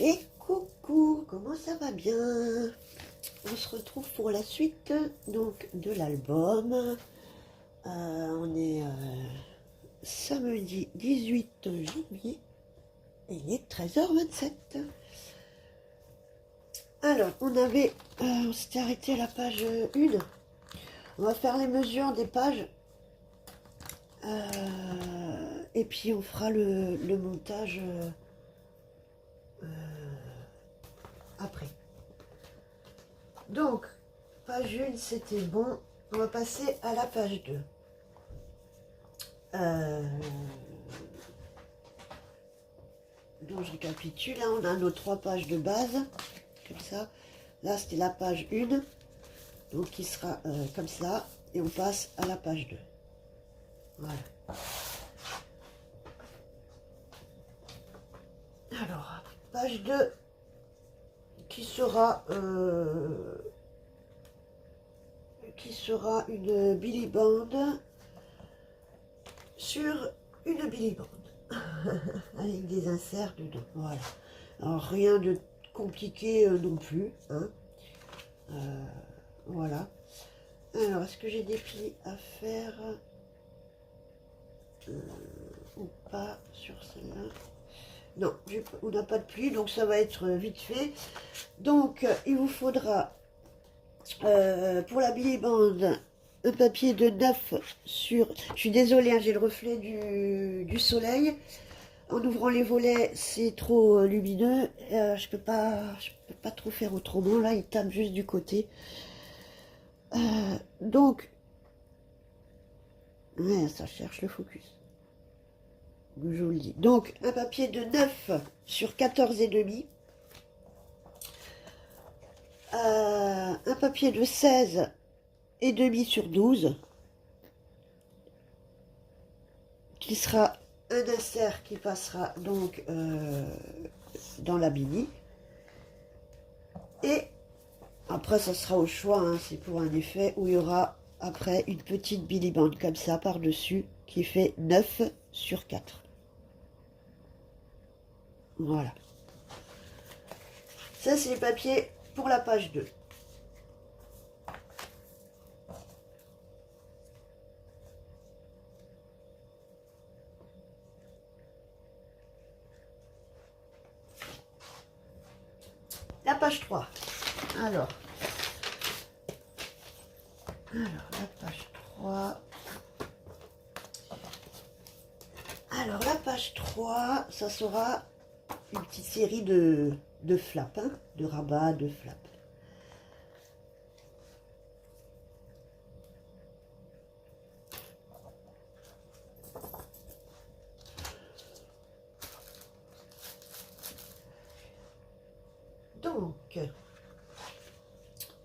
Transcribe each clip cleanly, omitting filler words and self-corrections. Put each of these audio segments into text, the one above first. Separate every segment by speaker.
Speaker 1: Et coucou, comment ça va bien? On se retrouve pour la suite donc de l'album. On est samedi 18 janvier et il est 13h27. Alors, on s'était arrêté à la page 1. On va faire les mesures des pages. Et puis on fera le montage après. Donc, page 1, c'était bon. On va passer à la page 2. Donc, je récapitule. Là, on a nos 3 pages de base. Comme ça. Là, c'était la page 1. Donc, qui sera comme ça. Et on passe à la page 2. Voilà. Alors, page 2. Qui sera une Billy Band sur une Billy Band avec des inserts dedans. Voilà. Alors rien de compliqué non plus. Hein. Voilà. Alors, est-ce que j'ai des plis à faire ou pas sur celle-là? Non, on n'a pas de plis, donc ça va être vite fait. Donc, il vous faudra pour la Billy Band un papier de 9 sur... Je suis désolée, hein, j'ai le reflet du soleil. En ouvrant les volets, c'est trop lumineux. Je peux pas trop faire autrement. Là, il tape juste du côté. Donc, ouais, ça cherche le focus. Je vous le dis. Donc, un papier de 9 sur 14 et demi. Un papier de 16 et demi sur 12. Qui sera un insert qui passera donc dans la Billy. Et après, ça sera au choix, hein, c'est pour un effet où il y aura après une petite Billy Band comme ça par-dessus qui fait 9 sur 4. Voilà. Ça, c'est les papiers pour la page 2. La page 3. Alors, la page 3. Alors, la page 3, ça sera une petite série de flaps, hein, de rabats, de flaps. Donc,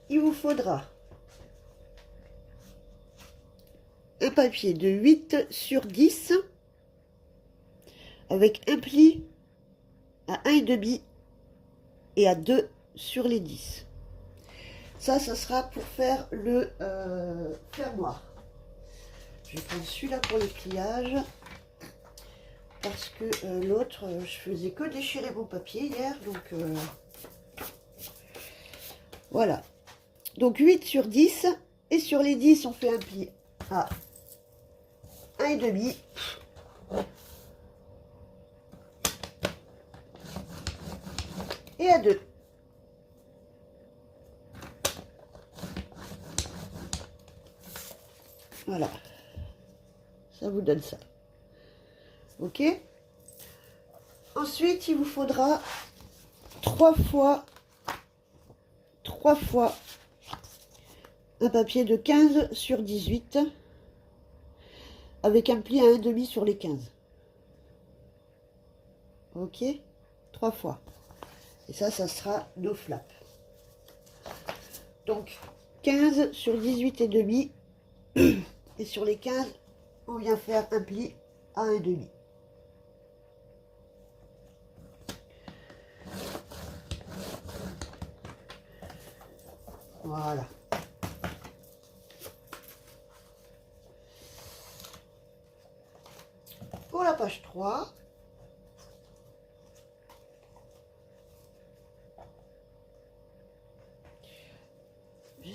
Speaker 1: il vous faudra un papier de 8 sur 10 avec un pli à 1,5 et à 2 sur les 10. Ça sera pour faire le fermoir. Je vais prendre celui-là pour le pliage parce que l'autre, je faisais que déchirer mon papier hier, donc voilà. Donc 8 sur 10 et sur les 10, on fait un pli à 1,5 et à 2. Voilà. Ça vous donne ça. Ok? Ensuite, il vous faudra 3 fois un papier de 15 sur 18 avec un pli à 1,5 sur les 15. Ok? 3 fois. Et ça sera nos flaps. Donc, 15 sur 18 et demi. Et sur les 15, on vient faire un pli à 1,5. Voilà. Pour la page 3,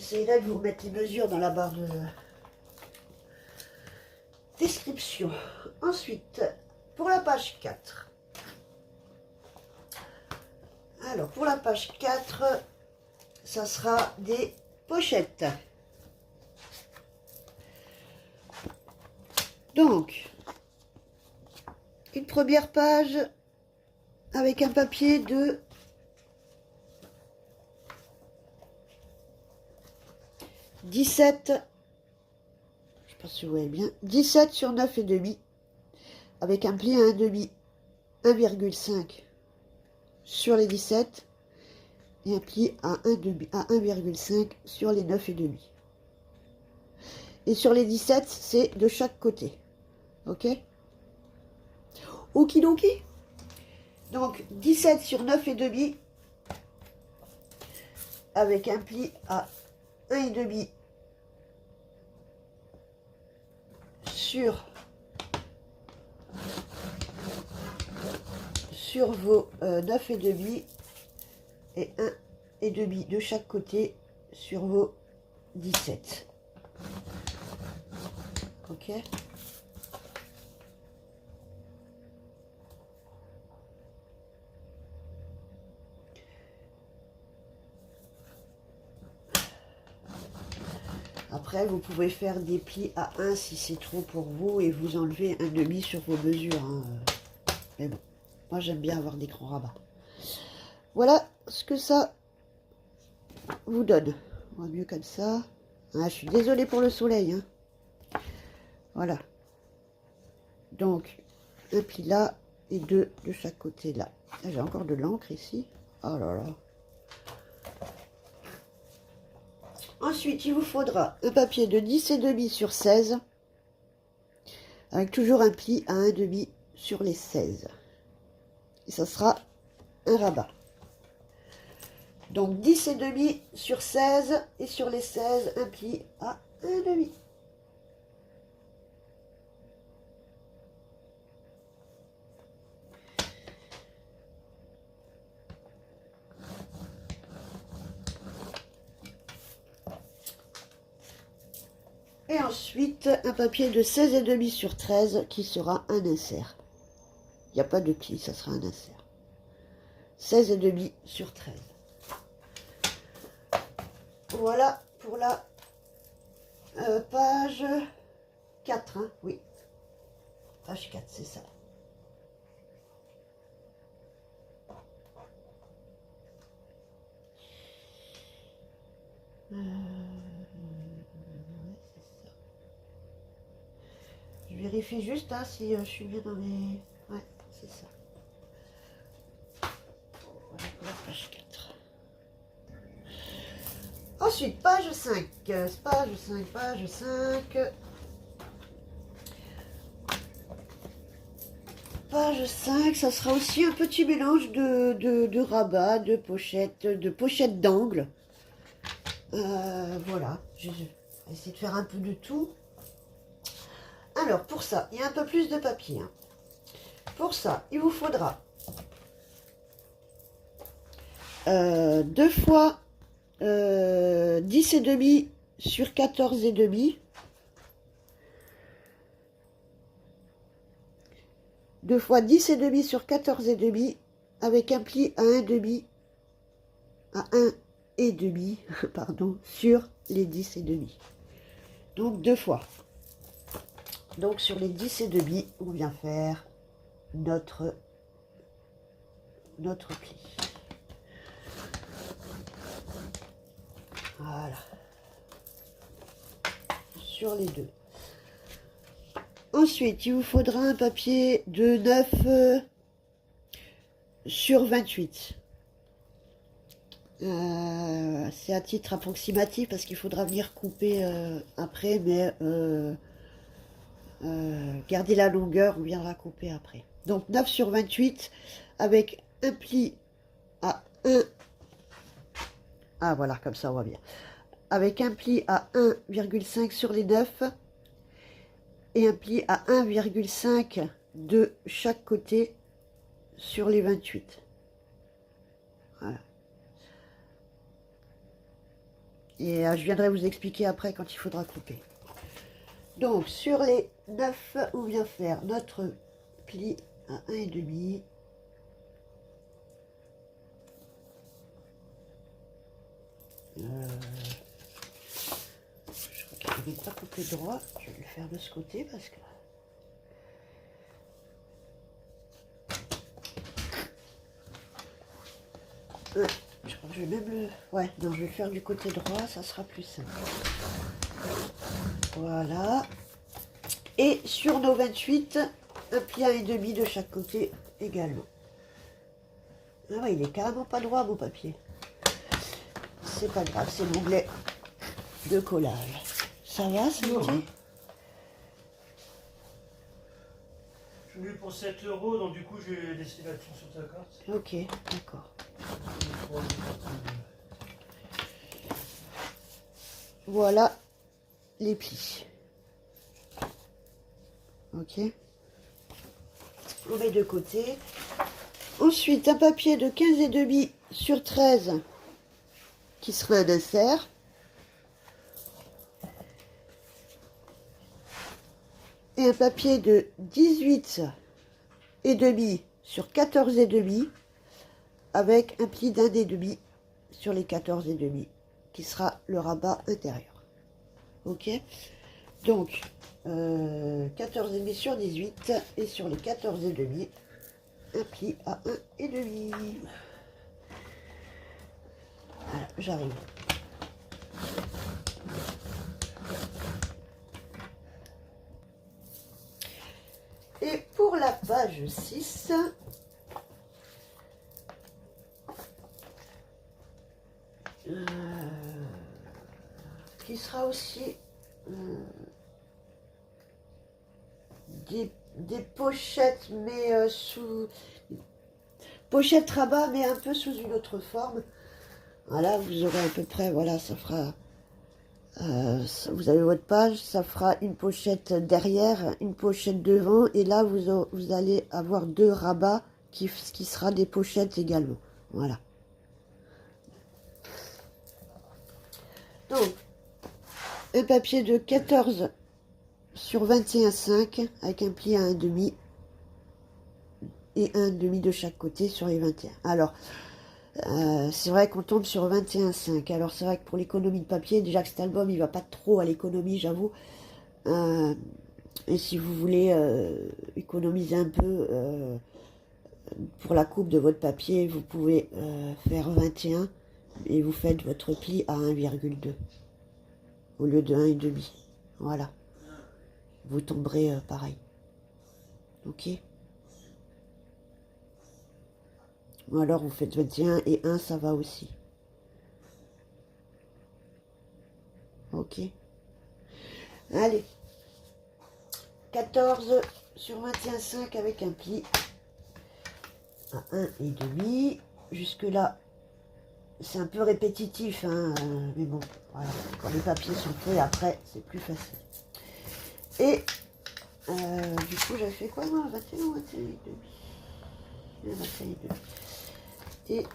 Speaker 1: J'essaierai de vous mettre les mesures dans la barre de description. Ensuite, pour la page 4. Alors, pour la page 4, ça sera des pochettes. Donc, une première page avec un papier de 17, je sais pas si vous voyez bien, 17 sur 9 et demi, avec un pli à 1,5 1,5 sur les 17 et un pli à 1,5 sur les 9 et demi. Et sur les 17, c'est de chaque côté. Ok? Okidoki. Donc 17 sur 9 et demi avec un pli à 1,5 sur vos 9 et demi et 1,5 de chaque côté sur vos 17. Ok? Après, vous pouvez faire des plis à 1 si c'est trop pour vous et vous enlevez 1,5 sur vos mesures. Hein. Mais bon, moi j'aime bien avoir des grands rabats. Voilà ce que ça vous donne. On va mieux comme ça. Ah, je suis désolée pour le soleil. Hein. Voilà. Donc, un pli là et 2 de chaque côté là. J'ai encore de l'encre ici. Oh là là. Ensuite, il vous faudra un papier de 10,5 sur 16, avec toujours un pli à 1,5 sur les 16. Et ça sera un rabat. Donc 10,5 sur 16, et sur les 16, un pli à 1,5. Et ensuite, un papier de 16,5 sur 13 qui sera un insert. Il n'y a pas de pli, ça sera un insert. 16,5 sur 13. Voilà pour la page 4. Hein, oui, page 4, c'est ça. Je vérifie juste hein, si je suis bien dans les... Ouais, c'est ça. Voilà pour la page 4. Ensuite, page 5. Page 5, page 5. Page 5, ça sera aussi un petit mélange de rabats, de pochettes d'angle. Voilà, je vais essayer de faire un peu de tout. Alors, pour ça, il y a un peu plus de papier. Hein. Pour ça, il vous faudra 2 fois 10,5 sur 14,5. 2 fois 10,5 sur 14,5 avec un pli à 1,5 à 1,5 pardon, sur les 10,5. Donc 2 fois. Donc sur les 10,5, on vient faire notre pli. Voilà. Sur les deux. Ensuite, il vous faudra un papier de 9 sur 28. C'est à titre approximatif parce qu'il faudra venir couper après, mais garder la longueur, on viendra couper après. Donc 9 sur 28 avec un pli à 1. Ah voilà, comme ça on voit bien. Avec un pli à 1,5 sur les 9 et un pli à 1,5 de chaque côté sur les 28. Voilà. Et je viendrai vous expliquer après quand il faudra couper. Donc, sur les 9, on vient faire notre pli à 1,5. Je crois qu'il n'est pas coupé droit. Je vais le faire de ce côté parce que... je crois que je vais même le... Ouais, non, je vais le faire du côté droit, ça sera plus simple. Voilà. Et sur nos 28, un pli à 1,5 de chaque côté également. Ah ouais, il est carrément pas droit, mon papier. C'est pas grave, c'est l'onglet de collage. Ça va, ça me dit?
Speaker 2: Je l'ai eu pour 7 €, donc du coup, je vais laisser là-dessus sur ta carte.
Speaker 1: Ok, d'accord. Voilà les plis. Ok. On met de côté. Ensuite, un papier de 15,5 sur 13 qui sera un insert. Et un papier de 18,5 sur 14,5 avec un pli d'1,5 sur les 14,5 qui sera le rabat intérieur. Ok. Donc, 14,5 sur 18 et sur les 14,5 un pli à 1,5. Voilà, j'arrive. Et pour la page 6, qui sera aussi des pochettes, mais sous... Pochette rabat, mais un peu sous une autre forme. Voilà, vous aurez à peu près, voilà, ça fera... vous avez votre page, ça fera une pochette derrière, une pochette devant, et là vous allez avoir 2 rabats qui sera des pochettes également. Voilà. Donc, un papier de 14 sur 21,5 avec un pli à 1,5 et 1,5 de chaque côté sur les 21. Alors, c'est vrai qu'on tombe sur 21,5. Alors c'est vrai que pour l'économie de papier, déjà que cet album il va pas trop à l'économie, j'avoue. Et si vous voulez économiser un peu pour la coupe de votre papier, vous pouvez faire 21 et vous faites votre pli à 1,2 au lieu de 1,5. Voilà. Vous tomberez pareil. Ok. Ou alors vous faites 21 et 1, ça va aussi. Ok. Allez. 14 sur 21,5 avec un pli à 1,5. Jusque là, c'est un peu répétitif, hein, mais bon, voilà. Quand les papiers sont faits, après, c'est plus facile. Et du coup, j'avais fait quoi, moi? 21 ou 21,5? 21,5. Et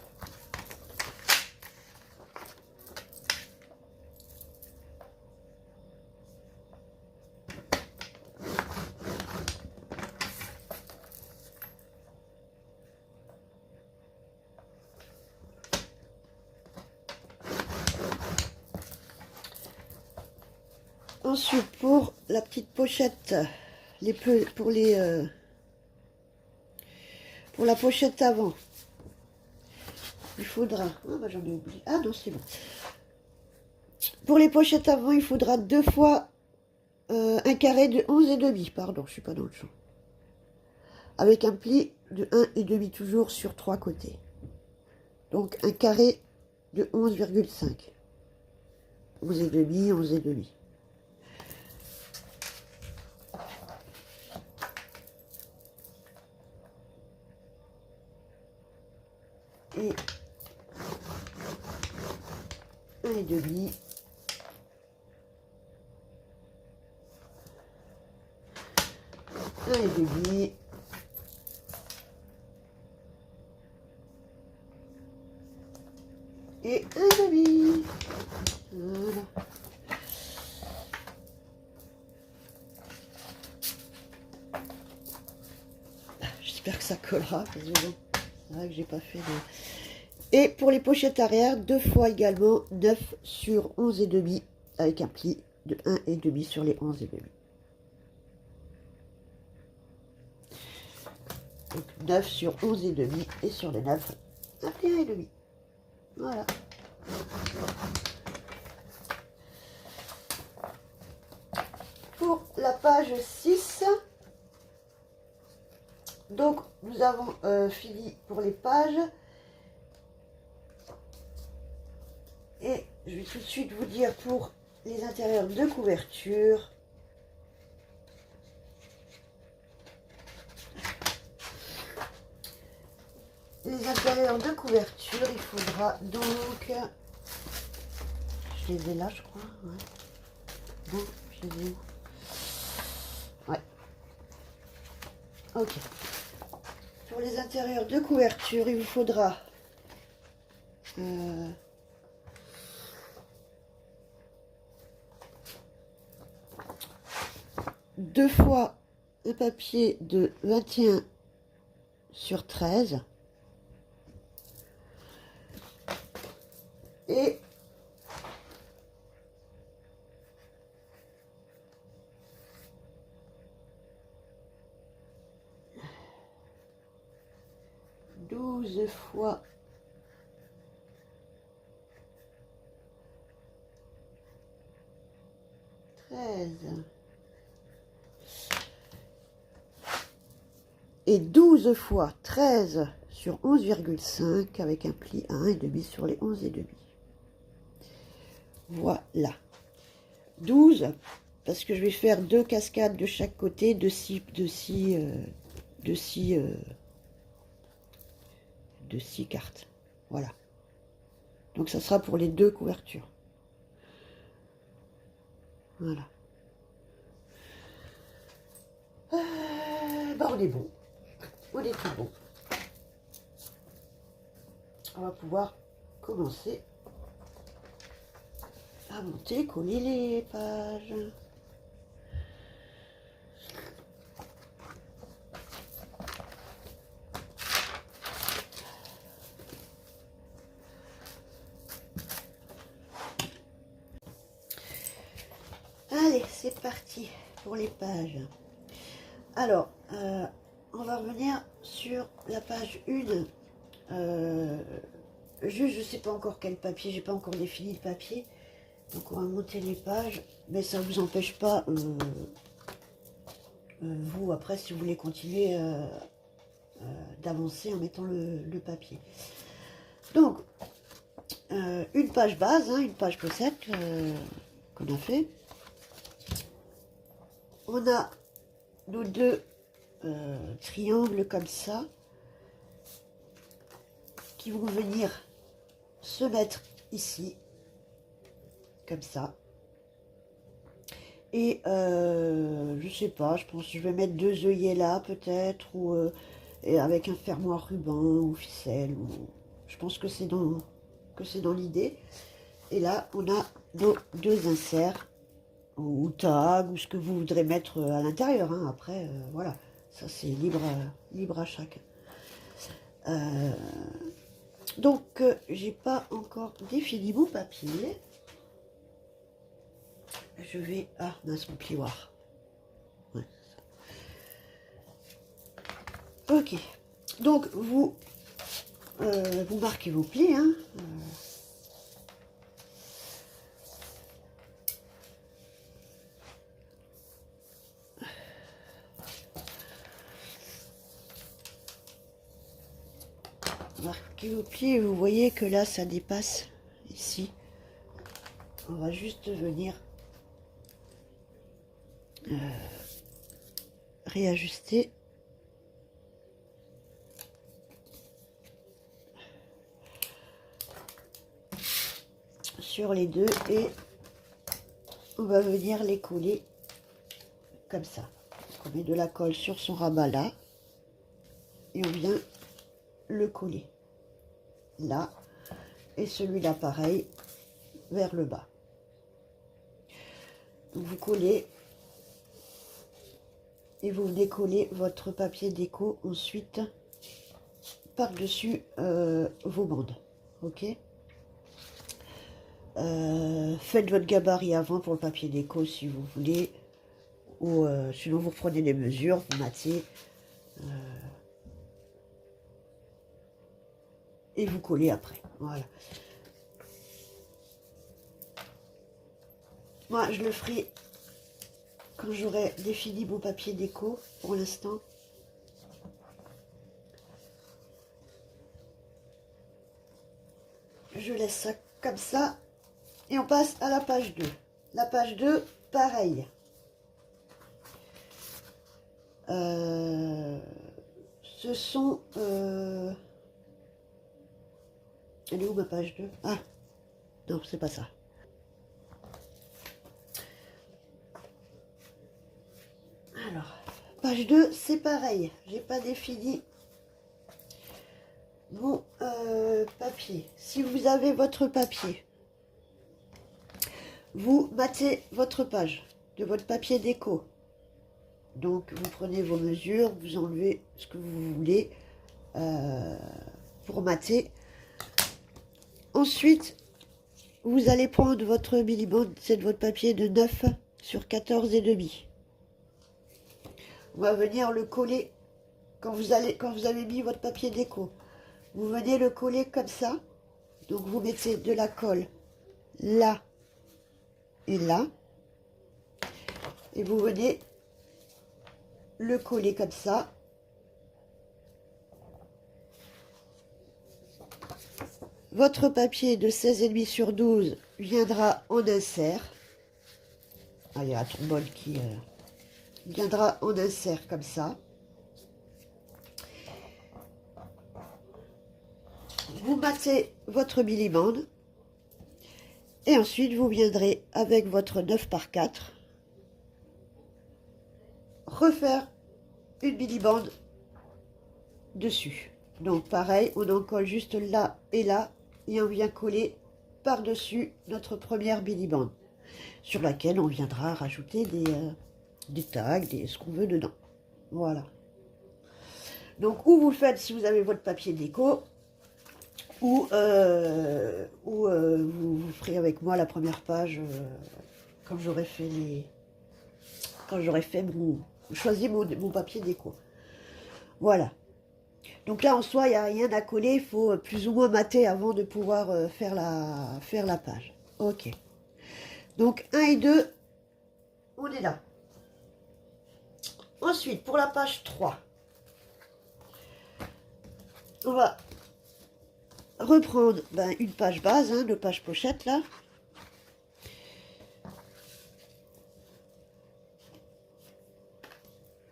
Speaker 1: ensuite, pour la petite pochette, pour la pochette avant, il faudra... Ah, bah, j'en ai oublié. Ah non, c'est bon. Pour les pochettes avant, il faudra 2 fois un carré de 11,5. Pardon, je suis pas dans le champ. Avec un pli de 1,5 toujours sur 3 côtés. Donc un carré de 11,5. 11,5, 11,5. Et 1,5. 1,5. et 1,5. Voilà. J'espère que ça collera, parce que bon, c'est vrai que j'ai pas fait de... Et pour les pochettes arrière, 2 fois également 9 sur 11,5 avec un pli de 1,5 sur les 11,5. Donc 9 sur 11,5 et sur les 9, un pli 1,5. Voilà. Pour la page 6, donc nous avons fini pour les pages. Et je vais tout de suite vous dire pour les intérieurs de couverture. Les intérieurs de couverture, il faudra donc... Je les ai là, je crois. Ouais. Non, je les ai où? Ouais. Ok. Pour les intérieurs de couverture, il vous faudra... 2 fois un papier de 21 sur 13 et douze fois 13 et 12 fois 13 sur 11,5 avec un pli à 1,5 sur les 11,5. Voilà. 12 parce que je vais faire 2 cascades de chaque côté de 6 cartes. Voilà. Donc ça sera pour les 2 couvertures. Voilà. Bah on est bon. On est tout bon. On va pouvoir commencer à monter, coller les pages. Allez, c'est parti pour les pages. Alors, on va revenir sur la page 1. Juste, je ne sais pas encore quel papier, j'ai pas encore défini le papier. Donc, on va monter les pages. Mais ça ne vous empêche pas, vous, après, si vous voulez continuer d'avancer en mettant le papier. Donc, une page base, hein, une page pochette qu'on a fait. On a nos 2 triangles comme ça qui vont venir se mettre ici comme ça et je sais pas, je pense que je vais mettre 2 œillets là peut-être ou et avec un fermoir ruban ou ficelle ou... je pense que c'est dans l'idée. Et là on a nos 2 inserts ou tags ou ce que vous voudrez mettre à l'intérieur, hein. Après voilà, ça c'est libre à chacun. Donc j'ai pas encore défini mon papier. Je vais... Ah, mince, mon plioir. Ouais. Ok. Donc vous marquez vos plis, hein. Marquez vos plis et vous voyez que là ça dépasse ici. On va juste venir réajuster. Sur les 2 et on va venir les coller comme ça. On met de la colle sur son rabat là et on vient le coller là et celui-là pareil, vers le bas. Donc vous collez et vous venez coller votre papier déco ensuite par-dessus vos bandes. Ok. Faites votre gabarit avant pour le papier déco si vous voulez, ou sinon vous prenez les mesures, vous matez et vous collez après. Voilà. Moi je le ferai quand j'aurai défini mon papier déco. Pour l'instant, je laisse ça comme ça et on passe à la page 2. La page 2, pareil. Ce sont... Elle est où ma page 2? Ah, non, c'est pas ça. Alors, page 2, c'est pareil. J'ai pas défini mon papier. Si vous avez votre papier, vous matez votre page de votre papier déco. Donc, vous prenez vos mesures, vous enlevez ce que vous voulez pour mater. Ensuite, vous allez prendre votre Milliband, c'est de votre papier de 9 sur 14,5. On va venir le coller quand vous avez mis votre papier déco. Vous venez le coller comme ça. Donc, vous mettez de la colle là et là. Et vous venez le coller comme ça. Votre papier de 16,5 sur 12 viendra en insert. Ah, il y a la trombone qui viendra en insert comme ça. Vous matez votre Milliband. Et ensuite, vous viendrez avec votre 9 par 4 refaire une Milliband dessus. Donc pareil, on en colle juste là et là et on vient coller par-dessus notre première Milliband sur laquelle on viendra rajouter des tags, ce qu'on veut dedans. Voilà. Donc ou vous le faites si vous avez votre papier déco, ou vous ferez avec moi la première page quand j'aurai fait choisi mon papier déco. Voilà. Donc là, en soi, il n'y a rien à coller. Il faut plus ou moins mater avant de pouvoir faire la page. Ok. Donc, 1 et 2, on est là. Ensuite, pour la page 3, on va reprendre une page base, de page pochette, là.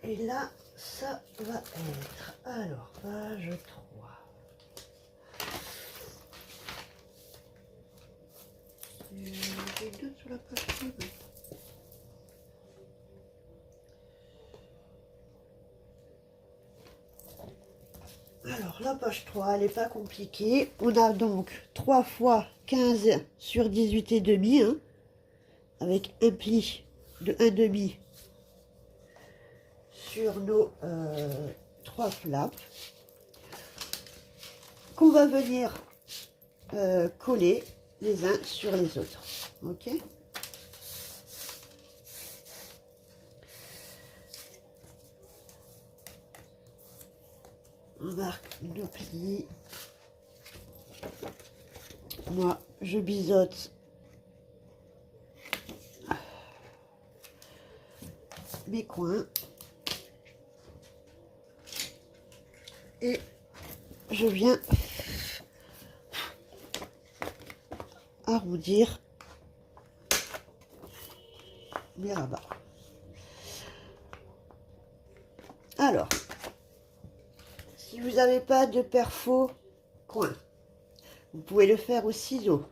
Speaker 1: Et là, ça va être, alors, page 3. J'ai deux sur la page 3. Alors, la page 3, elle n'est pas compliquée. On a donc 3 fois 15 sur 18 et demi, avec un pli de 1,5 sur nos 3 flaps qu'on va venir coller les uns sur les autres. Ok. On marque nos plis. Moi, je biseaute mes coins. Et je viens arrondir mes rabats. Alors, si vous n'avez pas de perfo coin, vous pouvez le faire au ciseau.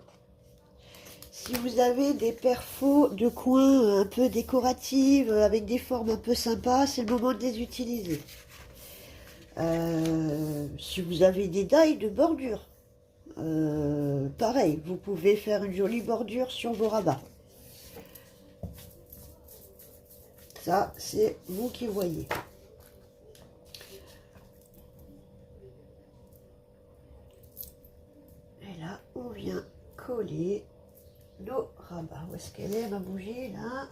Speaker 1: Si vous avez des perfos de coin un peu décoratives, avec des formes un peu sympas, c'est le moment de les utiliser. Si vous avez des dailles de bordure, Pareil, vous pouvez faire une jolie bordure sur vos rabats. Ça, c'est vous qui voyez. Et là, on vient coller nos rabats. Où est-ce qu'elle est, ma bougie, là?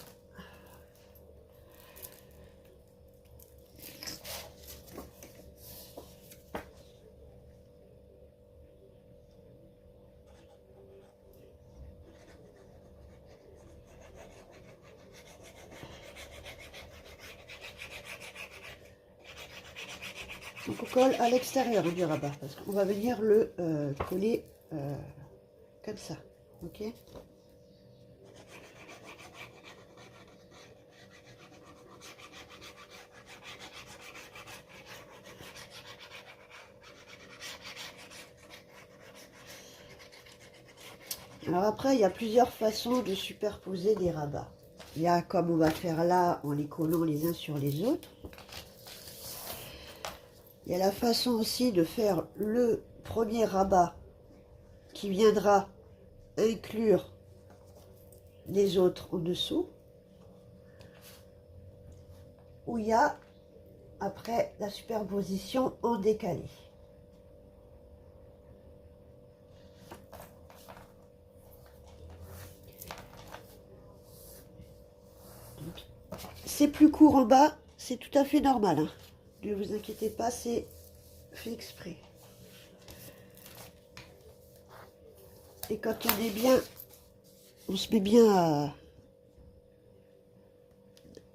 Speaker 1: Donc on colle à l'extérieur du rabat parce qu'on va venir le coller comme ça, ok? Alors après, il y a plusieurs façons de superposer des rabats. Il y a comme on va faire là en les collant les uns sur les autres. Il y a la façon aussi de faire le premier rabat qui viendra inclure les autres en dessous. Où il y a après la superposition en décalé. C'est plus court en bas, c'est tout à fait normal, hein. Ne vous inquiétez pas, c'est fait exprès. Et quand on est bien, on se met bien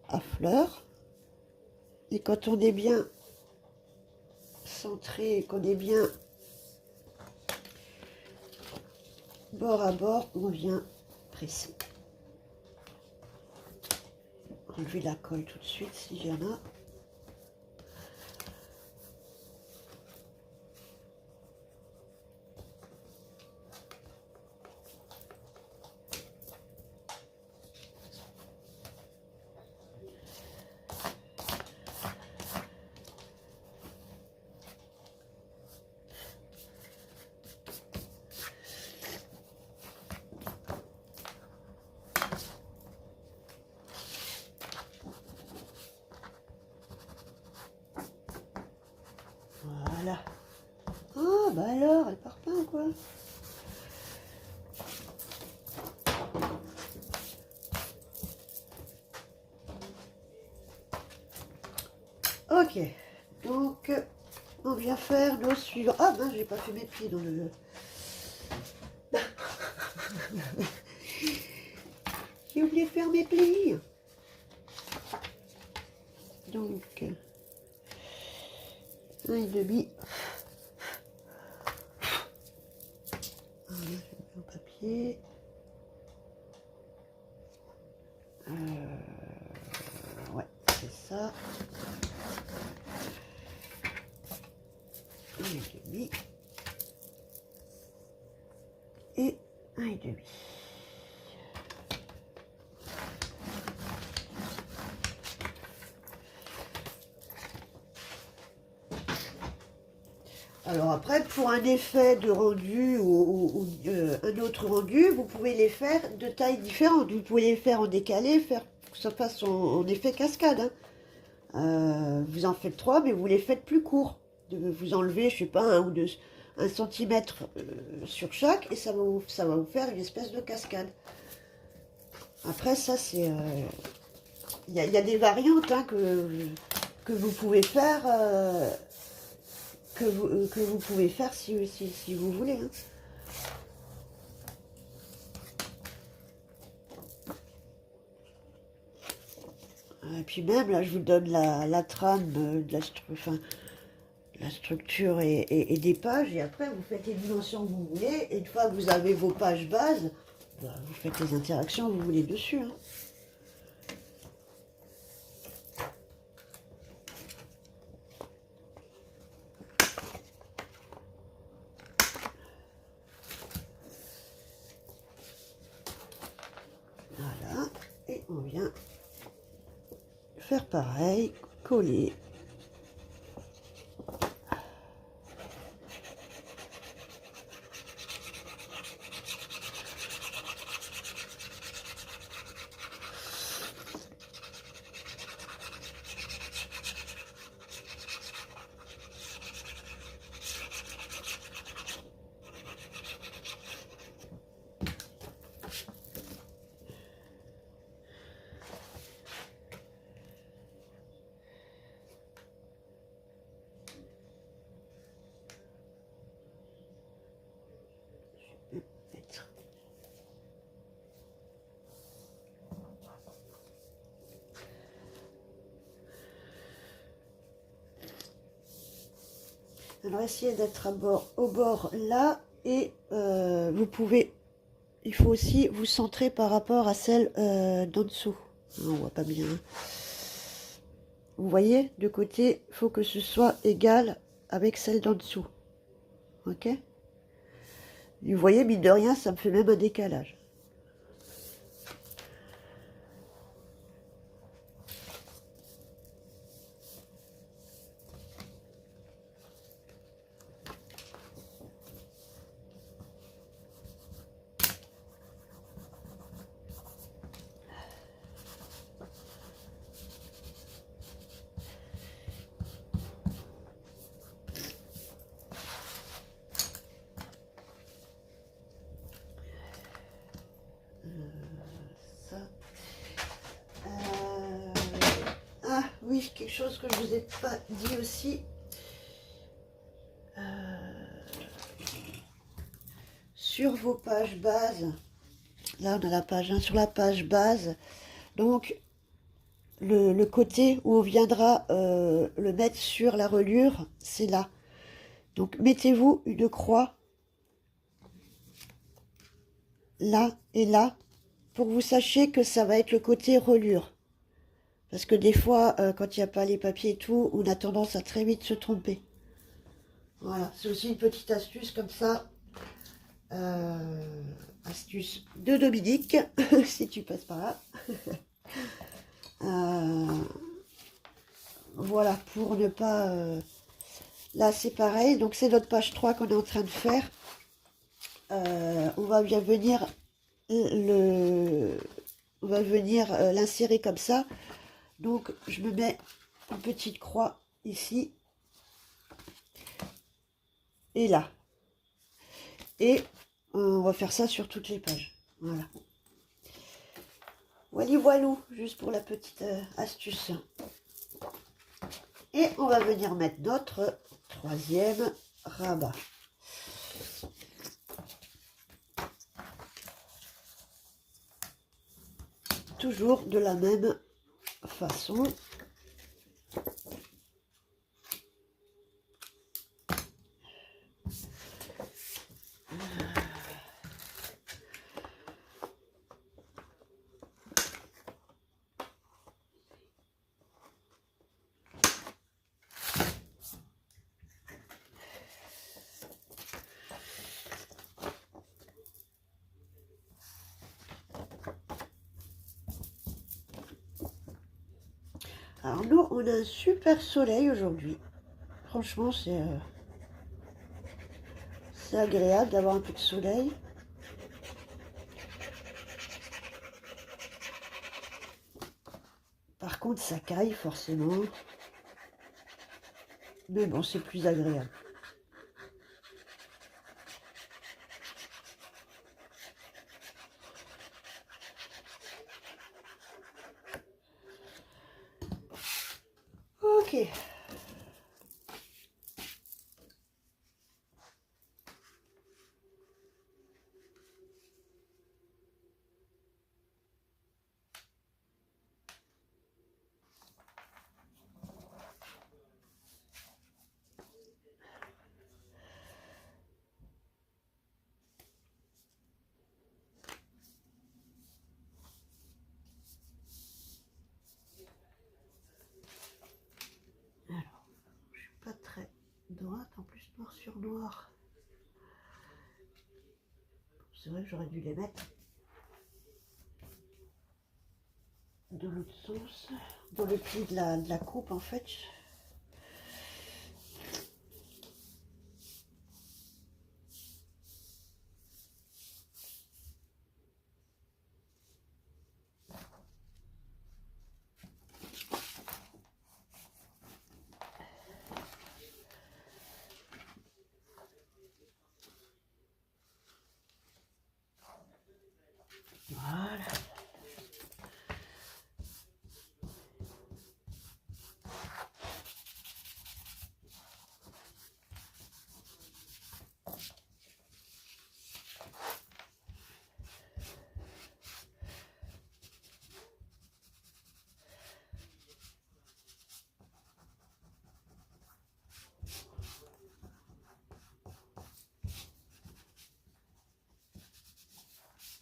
Speaker 1: à fleur. Et quand on est bien centré, qu'on est bien bord à bord, on vient presser. Enlever la colle tout de suite s'il y en a. Voilà. Ah, bah alors, elle part pas, quoi. Ok. Donc, on vient faire le suivant. Ah, ben, j'ai pas fait mes pieds dans le... J'ai oublié de faire mes plis. Donc, 1,5. Voilà, je mets au papier. Ouais, c'est ça. 1,5. Et 1,5. Alors après, pour un effet de rendu ou un autre rendu, vous pouvez les faire de tailles différentes. Vous pouvez les faire en décalé, faire que ça fasse en effet cascade, hein. Vous en faites 3, mais vous les faites plus courts. Vous enlevez, je sais pas, 1 ou 2 1 centimètre sur chaque, et ça va vous faire une espèce de cascade. Après, ça, c'est... Il y a des variantes, hein, que vous pouvez faire... que vous pouvez faire si vous voulez, hein. Et puis même, là, je vous donne la trame de la structure et des pages. Et après, vous faites les dimensions que vous voulez. Et une fois que vous avez vos pages bases, bah, vous faites les interactions que vous voulez dessus, hein. Voilà. Et on vient faire pareil, coller. Alors essayez d'être au bord là et vous pouvez, il faut aussi vous centrer par rapport à celle d'en dessous. On voit pas bien. Vous voyez, de côté, il faut que ce soit égal avec celle d'en dessous. Ok? Et vous voyez, mine de rien, ça me fait même un décalage. Ça. Ah oui, quelque chose que je vous ai pas dit aussi. Sur vos pages bases, là on a la page 1, sur la page base, donc le côté où on viendra le mettre sur la reliure, c'est là. Donc mettez-vous une croix là et là pour que vous sachiez que ça va être le côté reliure. Parce que des fois, quand il n'y a pas les papiers et tout, on a tendance à très vite se tromper. Voilà, c'est aussi une petite astuce comme ça. Astuce de Dominique, si tu passes par là. Voilà, pour ne pas... Là, c'est pareil. Donc, c'est notre page 3 qu'on est en train de faire. On va bien venir l'insérer comme ça. Donc, je me mets une petite croix ici. Et là. Et on va faire ça sur toutes les pages. Voilà. Voilou, juste pour la petite astuce. Et on va venir mettre notre troisième rabat. Toujours de la même façon. Alors nous, on a un super soleil aujourd'hui. Franchement, c'est agréable d'avoir un peu de soleil. Par contre, ça caille forcément. Mais bon, c'est plus agréable. Ok. Alors, je suis pas très droite, en plus noir sur noir. C'est vrai que j'aurais dû les mettre de l'autre sens, dans le pli de la coupe en fait. Voilà.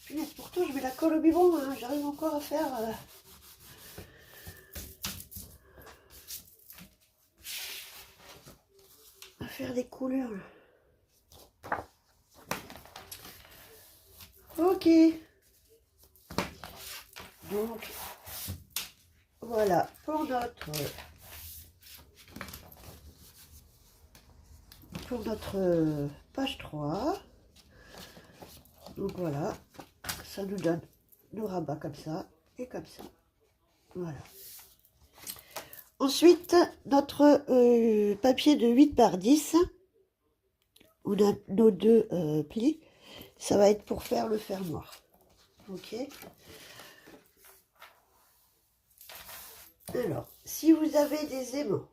Speaker 1: Punaise, pourtant je mets la colle au biberon, hein, j'arrive encore à faire... des couleurs. Ok. Donc, voilà pour notre page 3. Donc voilà, ça nous donne nos rabats comme ça et comme ça. Voilà. Ensuite, notre papier de 8 par 10, on a nos deux plis, ça va être pour faire le fermoir. Ok. Alors, si vous avez des aimants,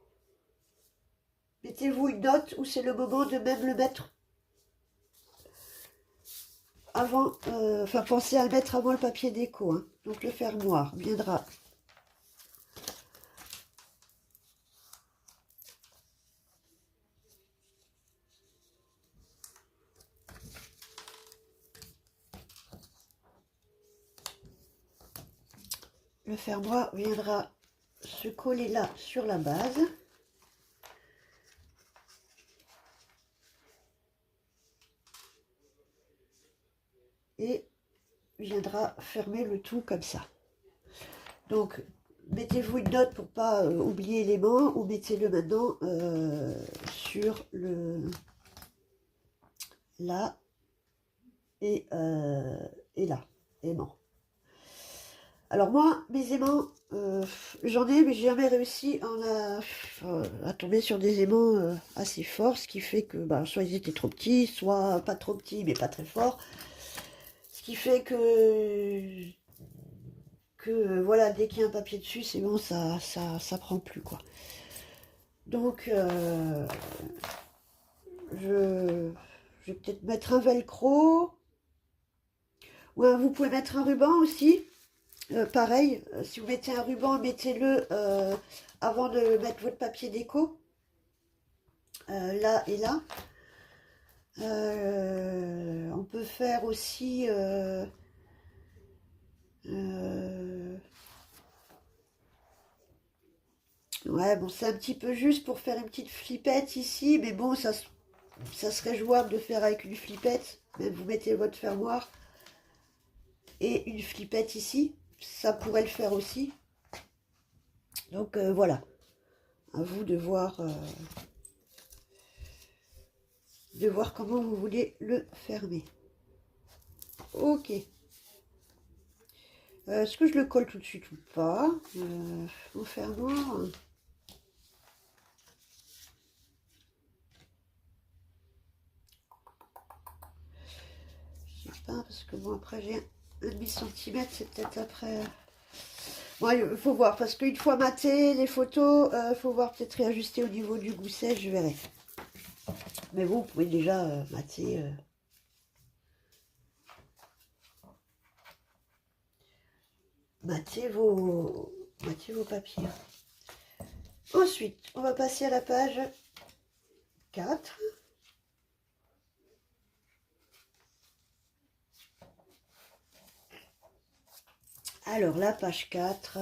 Speaker 1: mettez-vous une note où c'est le moment de même le mettre avant, enfin pensez à le mettre avant le papier déco. Hein. Donc le fermoir viendra se coller là sur la base. Et viendra fermer le tout comme ça. Donc, mettez-vous une note pour pas oublier l'aimant ou mettez-le maintenant sur le là et là, aimant. Alors moi, mes aimants, j'en ai, mais j'ai jamais réussi à tomber sur des aimants assez forts, ce qui fait que soit ils étaient trop petits, soit pas trop petits, mais pas très forts. Ce qui fait que voilà, dès qu'il y a un papier dessus, c'est bon, ça prend plus, quoi. Donc, je vais peut-être mettre un velcro. Ouais, vous pouvez mettre un ruban aussi. Pareil, si vous mettez un ruban, mettez-le avant de mettre votre papier déco. Là et là. On peut faire aussi... ouais, bon, c'est un petit peu juste pour faire une petite flippette ici, mais bon, ça serait jouable de faire avec une flippette. Même vous mettez votre fermoir et une flippette ici, ça pourrait le faire aussi. Donc voilà, à vous de voir comment vous voulez le fermer. Ok. Est-ce que je le colle tout de suite ou pas au fermoir? Je sais pas, parce que bon, après j'ai un demi-centimètre, c'est peut-être après... Bon, il faut voir, parce qu'une fois maté les photos, il faut voir, peut-être réajuster au niveau du gousset, je verrai. Mais bon, vous pouvez déjà mater... mater vos papiers. Ensuite, on va passer à la page 4. Alors, la page 4,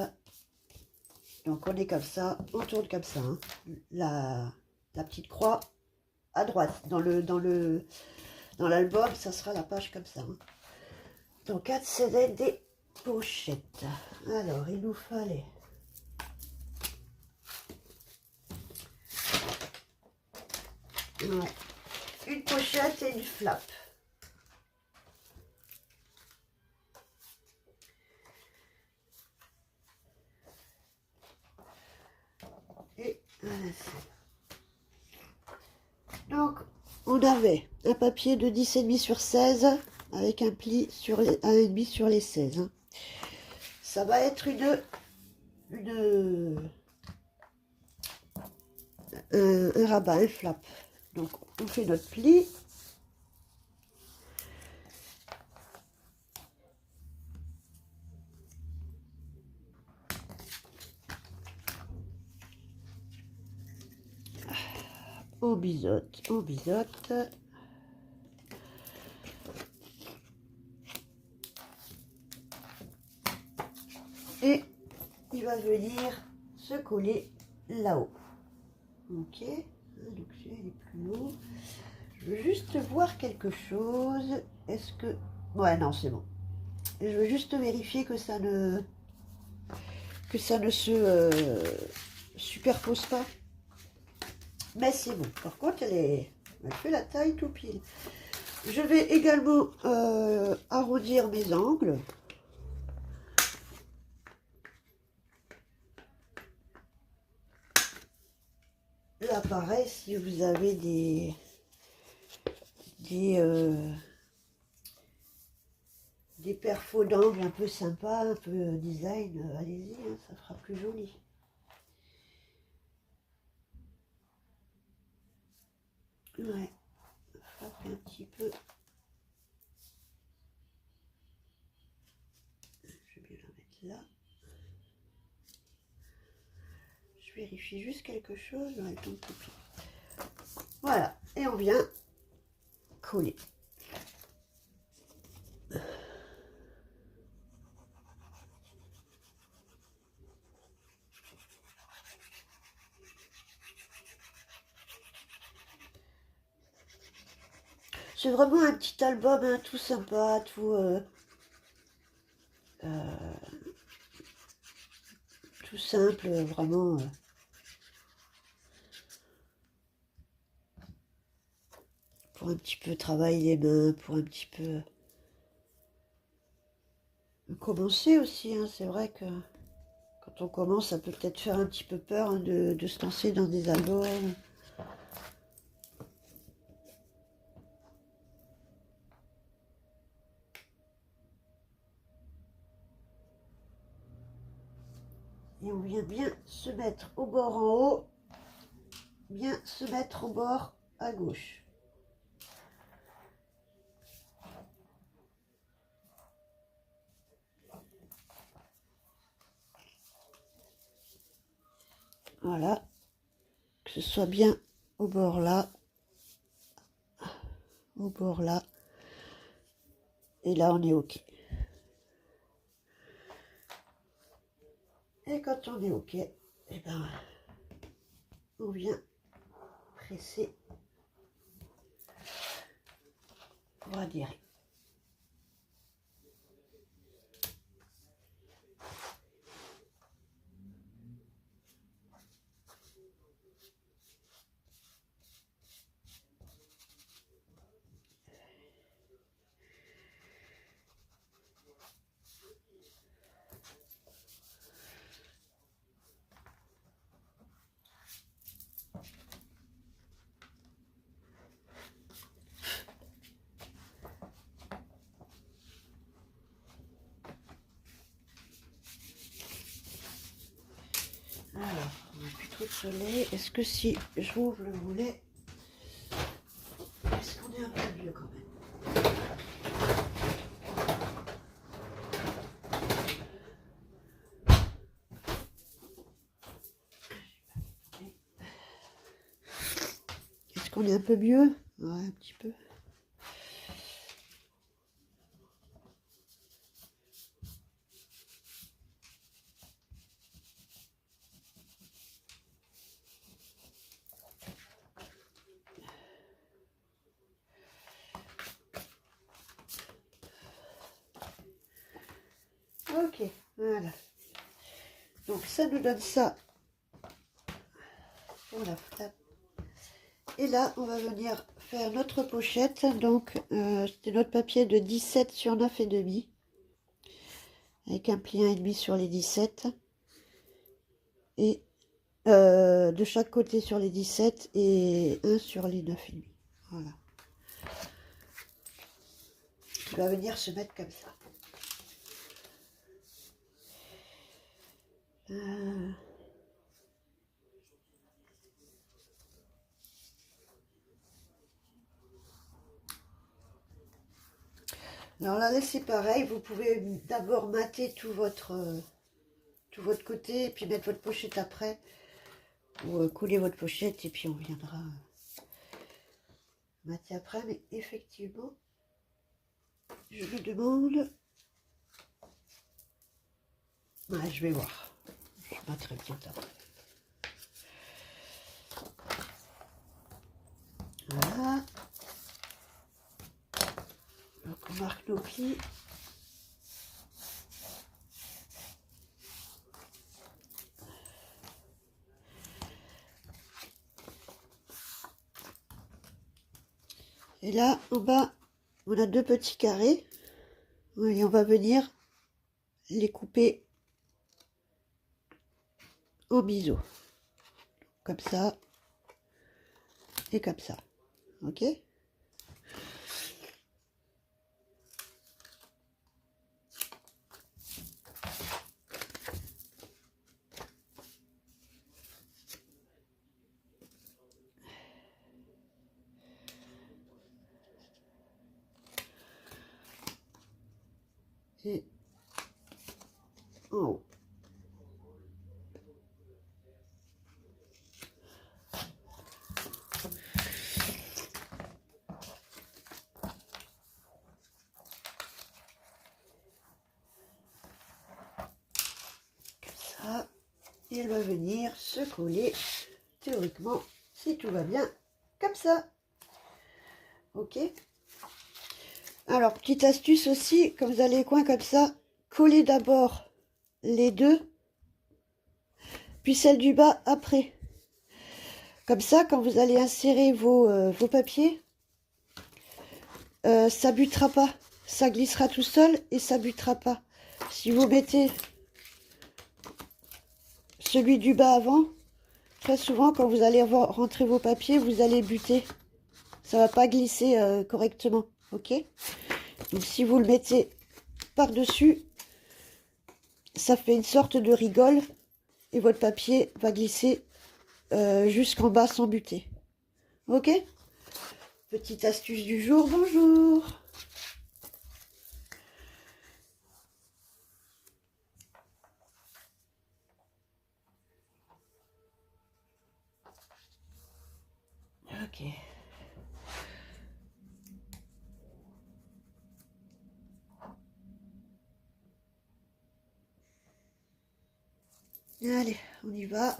Speaker 1: donc on est comme ça, on tourne comme ça, hein. La petite croix à droite, dans l'album, ça sera la page comme ça. Hein. Donc, 4, c'est des pochettes. Alors, il nous fallait... ouais, une pochette et une flappe. Et voilà. Donc, on avait un papier de 10,5 sur 16 avec un pli sur les 1,5 sur les 16. Hein. Ça va être un rabat, un flap. Donc, on fait notre pli. On biseaute, on biseaute. Et il va venir se coller là-haut. Ok, donc celui-là il est plus haut. Je veux juste voir quelque chose. Est-ce que... Ouais, non, c'est bon. Je veux juste vérifier que ça ne se superpose pas. Mais c'est bon. Par contre, elle fait la taille tout pile. Je vais également arrondir mes angles. Là, pareil, si vous avez des perfos d'angle un peu sympa, un peu design, allez-y, hein, ça fera plus joli. Ouais, frappe un petit peu. Je vais bien la mettre là. Je vérifie juste quelque chose. Ouais, donc, voilà, et on vient coller. C'est vraiment un petit album, hein, tout sympa, tout simple, vraiment. Pour un petit peu travailler les mains, pour un petit peu commencer aussi. Hein. C'est vrai que quand on commence, ça peut peut-être faire un petit peu peur, hein, de se lancer dans des albums. Et on vient bien se mettre au bord en haut, bien se mettre au bord à gauche. Voilà, que ce soit bien au bord là, au bord là, et là on est ok. Et quand on est ok, eh ben, on vient presser pour adhérer. Alors, on n'a plus trop de soleil. Est-ce que si j'ouvre le volet, est-ce qu'on est un peu mieux quand même? Est-ce qu'on est un peu mieux? Ouais, un petit peu. Ok, voilà. Donc ça nous donne ça. Voilà. Et là, on va venir faire notre pochette. Donc, c'était notre papier de 17 sur 9,5. Avec un pli 1,5 sur les 17. Et de chaque côté sur les 17 et 1 sur les 9,5. Voilà. Il va venir se mettre comme ça. Alors là, c'est pareil, vous pouvez d'abord mater tout votre côté, et puis mettre votre pochette après, ou couler votre pochette, et puis on viendra mater après, mais effectivement, je me demande, Ouais, je vais voir. Je mettrai peut-être après. Voilà. Donc on marque nos plis. Et là, en bas, on a deux petits carrés. Et on va venir les couper en biseau. Comme ça. Et comme ça. Ok? Et en haut. Comme ça. Et elle va venir se coller, théoriquement, si tout va bien, comme ça. Ok? Alors, petite astuce aussi, comme vous avez les coins comme ça, collez d'abord les deux, puis celle du bas après. Comme ça, quand vous allez insérer vos papiers, ça butera pas. Ça glissera tout seul et ça butera pas. Si vous mettez celui du bas avant, très souvent, quand vous allez rentrer vos papiers, vous allez buter. Ça va pas glisser correctement. Ok? Donc, si vous le mettez par-dessus, ça fait une sorte de rigole et votre papier va glisser jusqu'en bas sans buter. Ok? Petite astuce du jour, bonjour. Ok. Allez, on y va.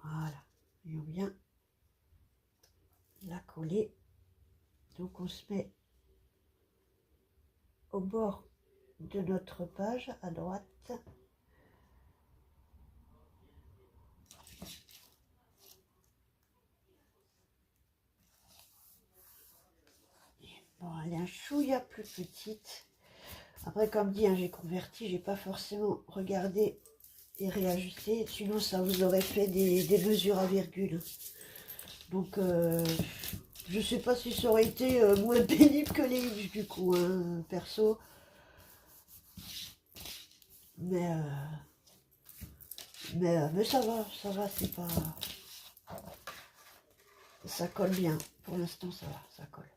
Speaker 1: Voilà. Et on vient la coller. Donc on se met au bord de notre page à droite. Bon, elle est un chouïa plus petite. Après, comme dit, hein, j'ai converti, j'ai pas forcément regardé et réajusté. Sinon, ça vous aurait fait des mesures à virgule. Donc, je sais pas si ça aurait été moins pénible que les X du coup, hein, perso. Mais ça va, c'est pas... Ça colle bien. Pour l'instant, ça va, ça colle.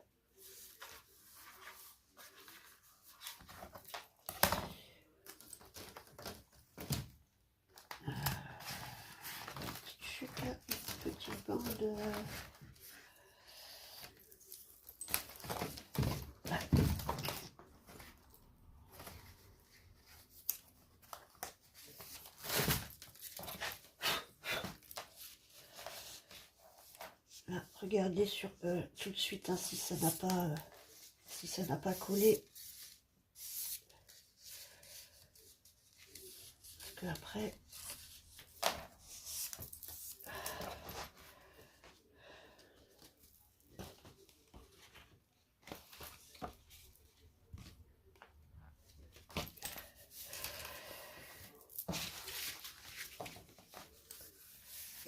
Speaker 1: Petite chute là, une petite bande. Là, regardez sur tout de suite hein, si ça n'a pas collé. Parce que après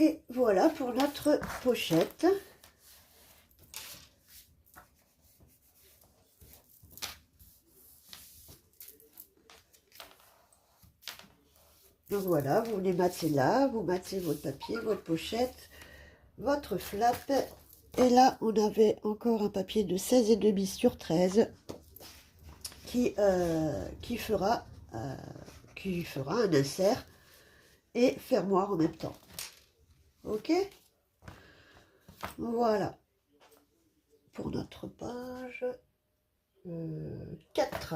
Speaker 1: Et voilà pour notre pochette. Donc voilà, vous les matez là, vous matez votre papier, votre pochette, votre flap. Et là, on avait encore un papier de 16,5 sur 13 qui fera un insert et fermoir en même temps. Ok? Voilà. Pour notre page 4.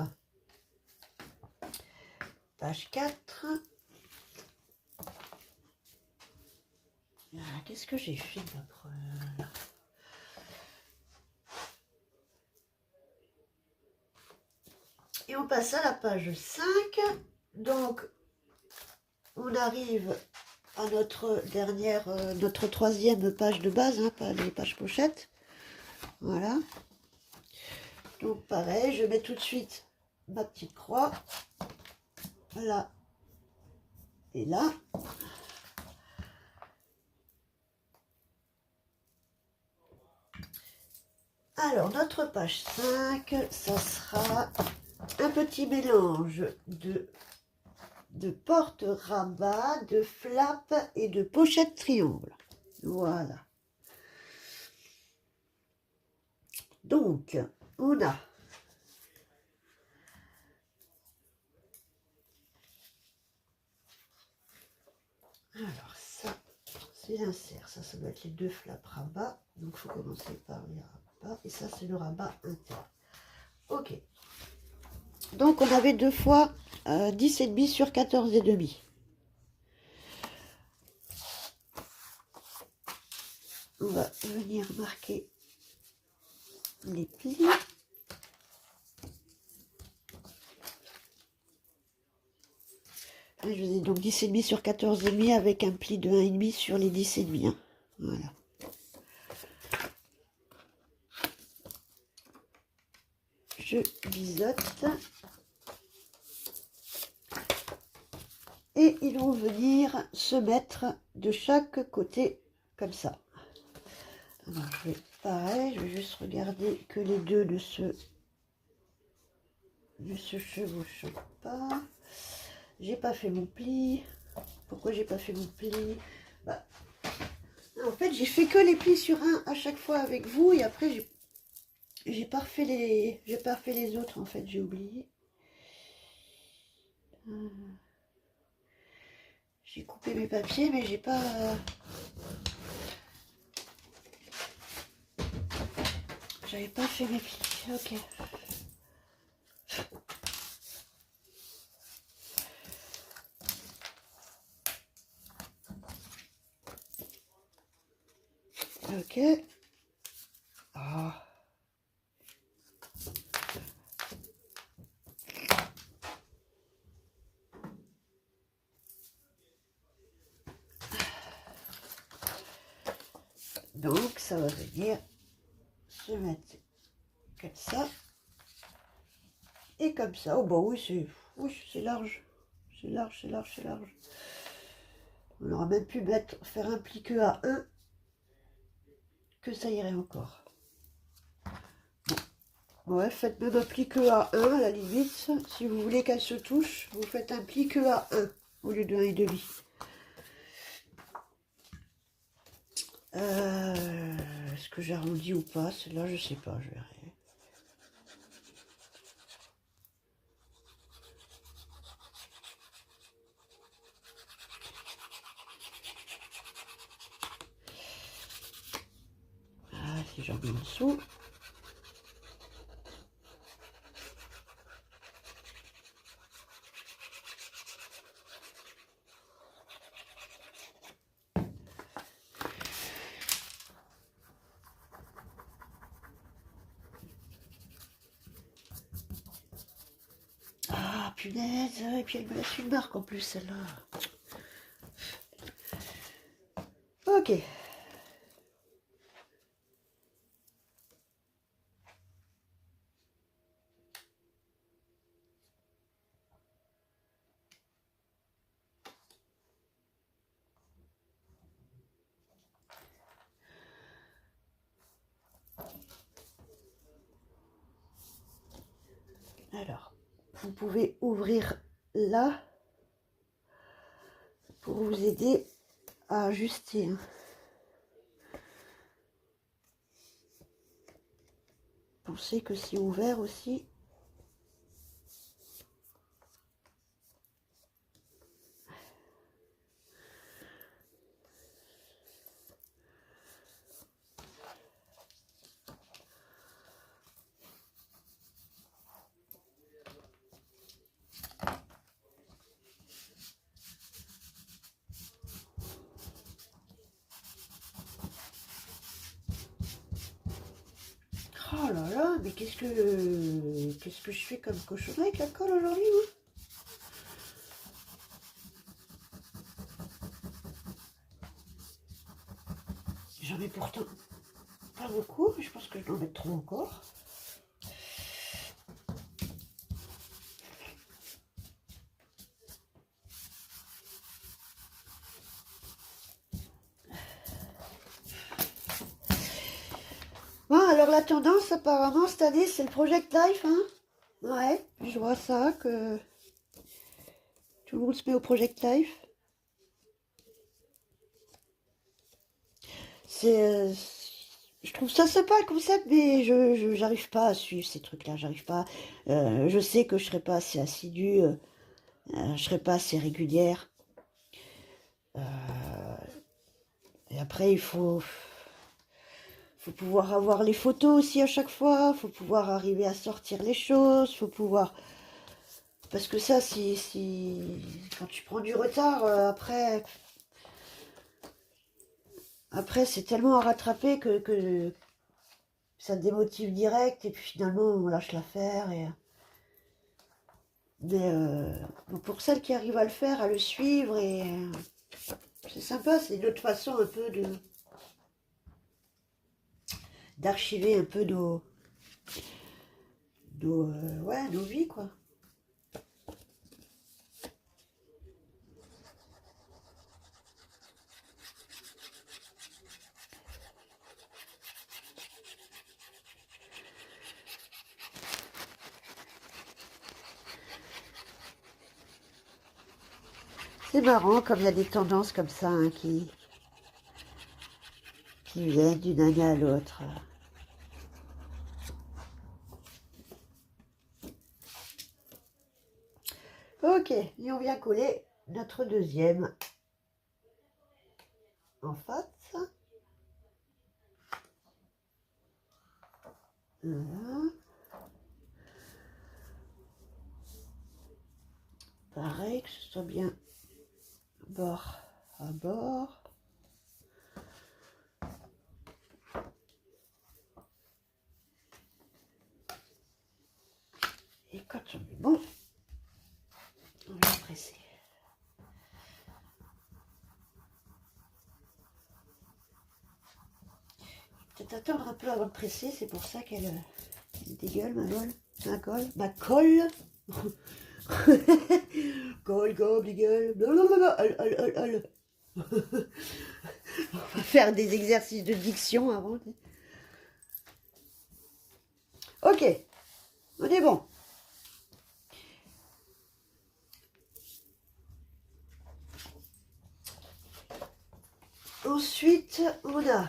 Speaker 1: Page 4. Qu'est-ce que j'ai fait d'après? Et on passe à la page 5. Donc, on arrive à notre dernière, notre troisième page de base, hein, pas les pages pochettes. Voilà. Donc, pareil, je mets tout de suite ma petite croix. Là et là. Alors, notre page 5, ça sera un petit mélange de porte-rabat, de flap et de pochette triangle. Voilà. Donc, on a alors ça, c'est l'insert. Ça doit être les deux flaps rabat. Donc, il faut commencer par les rabats. Et ça, c'est le rabat interne. Ok. Donc, on avait deux fois 10,5 sur 14,5. On va venir marquer les plis. Je faisais donc 10,5 sur 14,5 avec un pli de 1,5 sur les 10,5. Hein. Voilà. Je biseaute. Et ils vont venir se mettre de chaque côté comme ça. Alors, je vais pareil, je vais juste regarder que les deux ne se chevauchent pas. J'ai pas fait mon pli. Pourquoi j'ai pas fait mon pli? Bah, en fait, j'ai fait que les plis sur un à chaque fois avec vous et après j'ai pas refait les autres en fait, j'ai oublié. J'ai coupé mes papiers mais j'ai pas j'avais pas fait mes plis. Ok. Ok. Ah. Donc ça va venir se mettre comme ça et comme ça. Oh bah oui c'est large. C'est large, c'est large, c'est large. On aurait même pu faire un pli que à 1 que ça irait encore. Ouais, faites même un pli que à 1 à la limite. Si vous voulez qu'elle se touche, vous faites un pli que à 1 au lieu de 1,5. Est-ce que j'arrondis ou pas? Celle-là, je sais pas, je verrai. Ah, si j'en mets en dessous. Ah, punaise, et puis elle me laisse une marque en plus, celle-là. Ok. Alors, vous pouvez ouvrir là pour vous aider à ajuster. Hein. Pensez que c'est ouvert aussi. Oh là là, mais qu'est-ce que je fais comme cochonnerie avec la colle aujourd'hui, moi? J'en ai pourtant pas beaucoup, mais je pense que je dois en mettre trop encore. Bon, alors la tendance apparemment cette année c'est le Project Life, hein. Ouais, je vois ça, que tout le monde se met au Project Life. Je trouve ça sympa le concept, mais j'arrive pas à suivre ces trucs-là, j'arrive pas. Je sais que je serai pas assez assidue, je serai pas assez régulière. Et après, faut pouvoir avoir les photos aussi à chaque fois, faut pouvoir arriver à sortir les choses, faut pouvoir... Parce que ça, quand tu prends du retard, après c'est tellement à rattraper que ça te démotive direct, et puis finalement on lâche l'affaire. Mais donc pour celles qui arrivent à le faire, à le suivre, et c'est sympa, c'est une autre façon un peu d'archiver un peu ouais, nos vies, quoi. C'est marrant comme il y a des tendances comme ça, hein, qui viennent d'une année à l'autre. Ok, et on vient coller notre deuxième en face. Voilà. Pareil, que ce soit bien bord à bord. Et quand on est bon, on va presser. Peut-être attendre un peu avant de presser, c'est pour ça qu'elle dégueule, ma colle. Ma colle. Colle, gobe, dégueule. Blablabla. On va faire des exercices de diction avant. Ok, on est bon. Ensuite, on a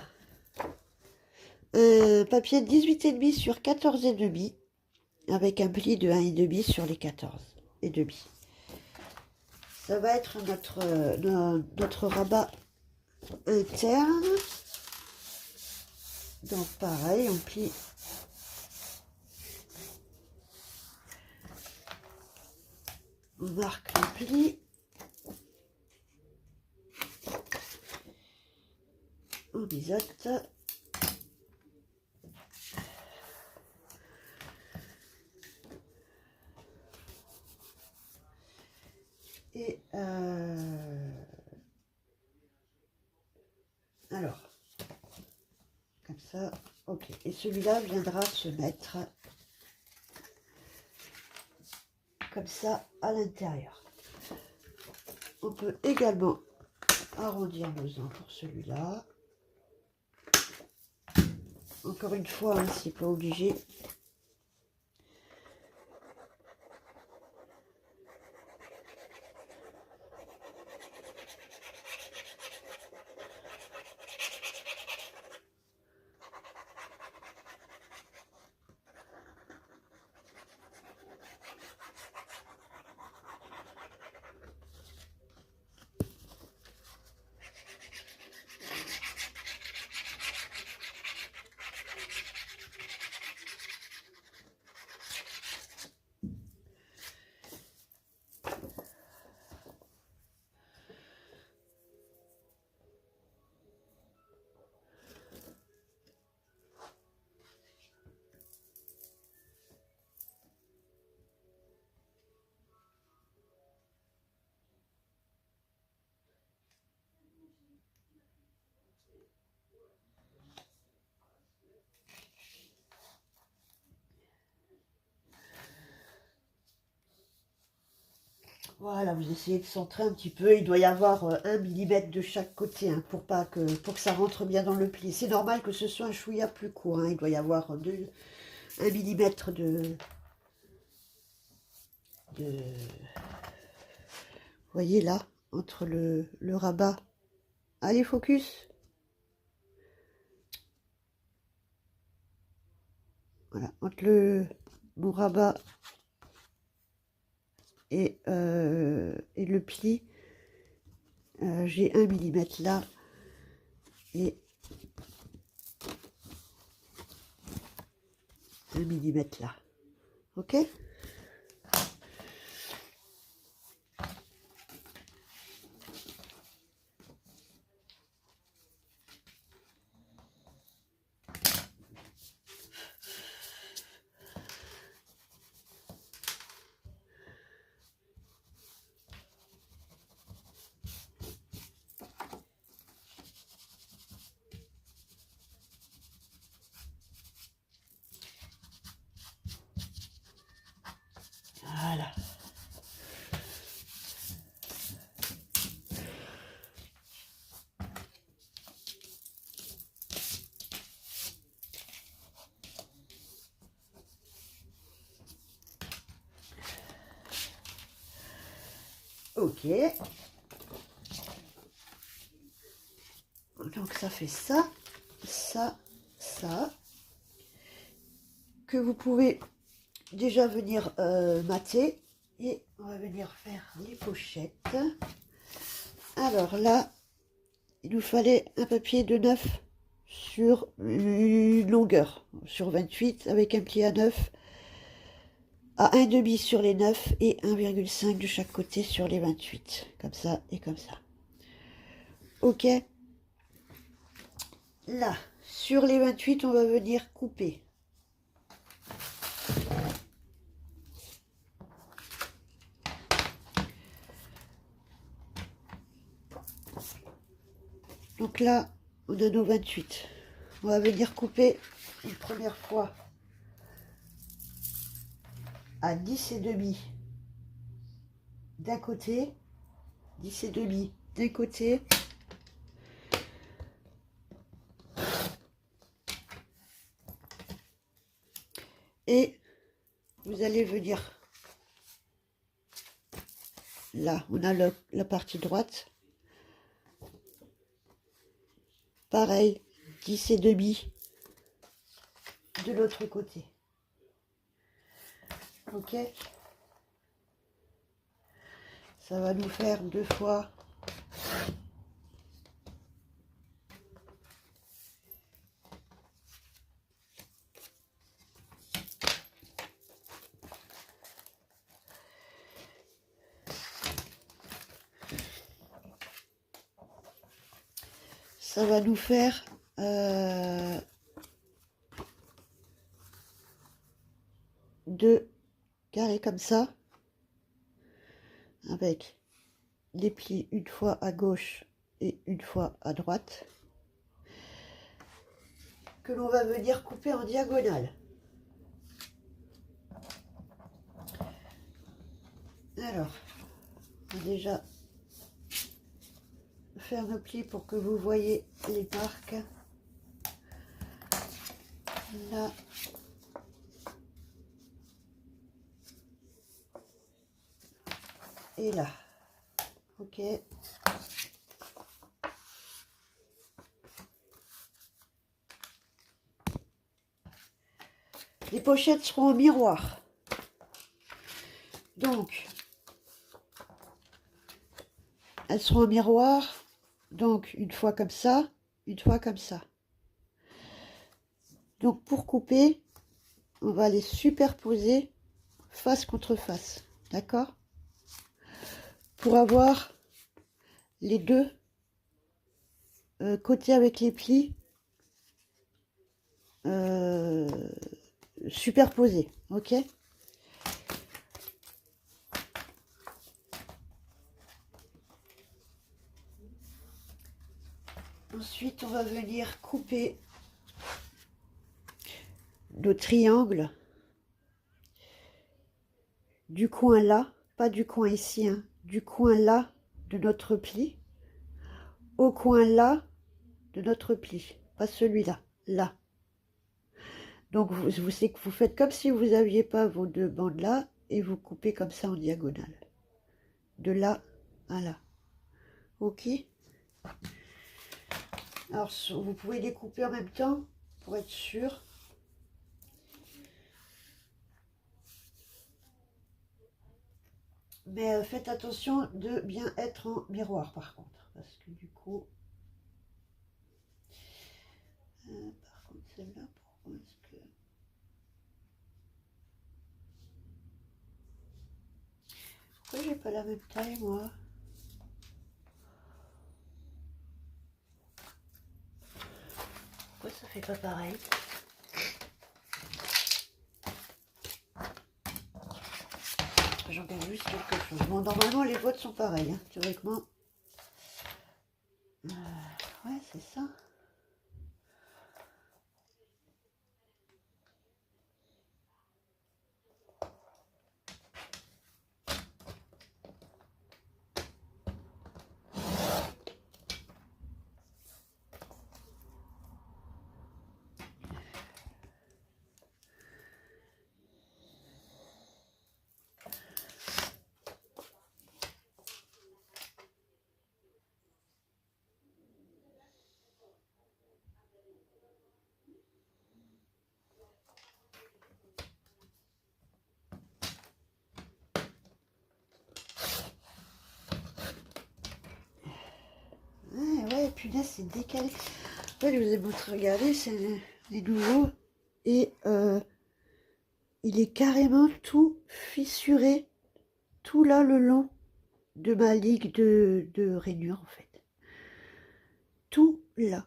Speaker 1: un papier de 18,5 sur 14,5 avec un pli de 1,5 sur les 14,5. Ça va être notre rabat interne. Donc pareil, on plie on marque le pli. On biseaute. Et alors, comme ça, ok. Et celui-là viendra se mettre comme ça à l'intérieur. On peut également arrondir nos angles pour celui-là. Encore une fois, hein, c'est pas obligé. Voilà, vous essayez de centrer un petit peu. Il doit y avoir 1 millimètre de chaque côté hein, pour que ça rentre bien dans le pli. C'est normal que ce soit un chouïa plus court. Hein. Il doit y avoir 1 millimètre de... Vous voyez là, entre le rabat. Allez, focus. Voilà, entre mon rabat et le pli, j'ai 1 millimètre là et 1 millimètre là. Ok? Voilà. Ok. Donc ça fait ça, ça, ça. Que vous pouvez déjà venir mater. Et on va venir faire les pochettes. Alors là, il nous fallait un papier de 9 sur une longueur, sur 28, avec un pli à 9, à 1,5 sur les 9 et 1,5 de chaque côté sur les 28. Comme ça et comme ça. Ok. Là, sur les 28, on va venir couper. Donc là, on a nos 28. On va venir couper une première fois à 10,5 d'un côté, 10,5 d'un côté. Et vous allez venir là, on a la partie droite. Pareil, 10,5 de l'autre côté. Ok, ça va nous faire 2 fois ça va nous faire 2 carrés comme ça, avec les plis une fois à gauche et une fois à droite, que l'on va venir couper en diagonale. Alors, on va déjà faire nos plis pour que vous voyez les marques. Là. Et là. Ok. Les pochettes seront au miroir. Donc, elles seront au miroir. Donc, une fois comme ça, une fois comme ça. Donc, pour couper, on va les superposer face contre face. D'accord? Pour avoir les deux côtés avec les plis superposés. Ok? Ensuite, on va venir couper nos triangles du coin là, pas du coin ici, hein, du coin là de notre pli au coin là de notre pli, pas celui-là, là. Donc vous faites comme si vous n'aviez pas vos deux bandes là et vous coupez comme ça en diagonale, de là à là. Ok. Alors vous pouvez les couper en même temps pour être sûr. Mais faites attention de bien être en miroir par contre, parce que du coup... par contre celle-là, pourquoi est-ce que... Pourquoi j'ai pas la même taille moi? Pourquoi ça fait pas pareil? J'en ai juste quelque chose. Bon, normalement les boîtes sont pareilles, hein, théoriquement. Ouais, c'est ça. Ouais, punaise, c'est décalé. En fait, je vous ai montré, regardez, c'est les nouveaux. Et il est carrément tout fissuré, tout là le long de ma ligue de rainure, en fait. Tout là.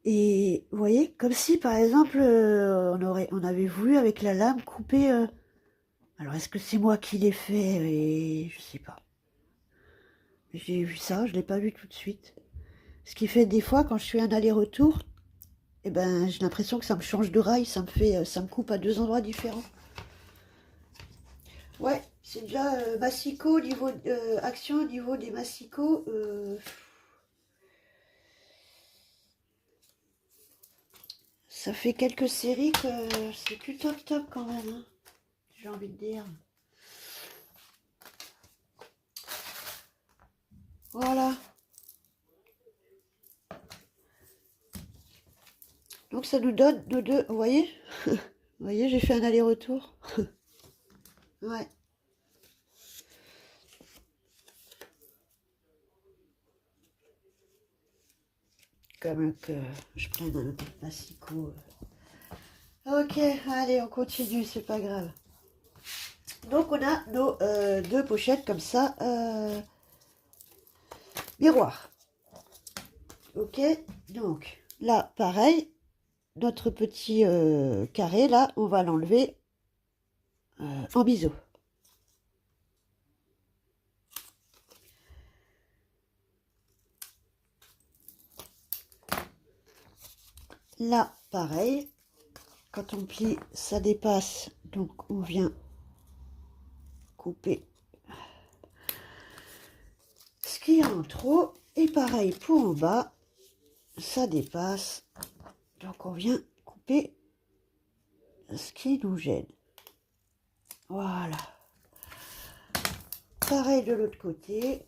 Speaker 1: Et vous voyez, comme si par exemple, on avait voulu avec la lame couper... alors, est-ce que c'est moi qui l'ai fait? Et je sais pas. J'ai vu ça, je l'ai pas vu tout de suite. Ce qui fait des fois, quand je fais un aller-retour, eh ben, j'ai l'impression que ça me change de rail, ça me coupe à deux endroits différents. Ouais, c'est déjà massicot, niveau action au niveau des massicots. Ça fait quelques séries que c'est plutôt top quand même, hein, j'ai envie de dire. Voilà. Donc ça nous donne nos deux, vous voyez? Vous voyez, j'ai fait un aller-retour. Ouais. Comme que je prenne un massicot. Ok, allez, on continue, c'est pas grave. Donc on a nos deux pochettes comme ça, miroir. Ok, donc là, pareil, notre petit carré, là, on va l'enlever en biseau. Là, pareil, quand on plie, ça dépasse, donc on vient couper ce qu'il y a en trop. Et pareil pour en bas, ça dépasse, donc on vient couper ce qui nous gêne. Voilà. Pareil de l'autre côté.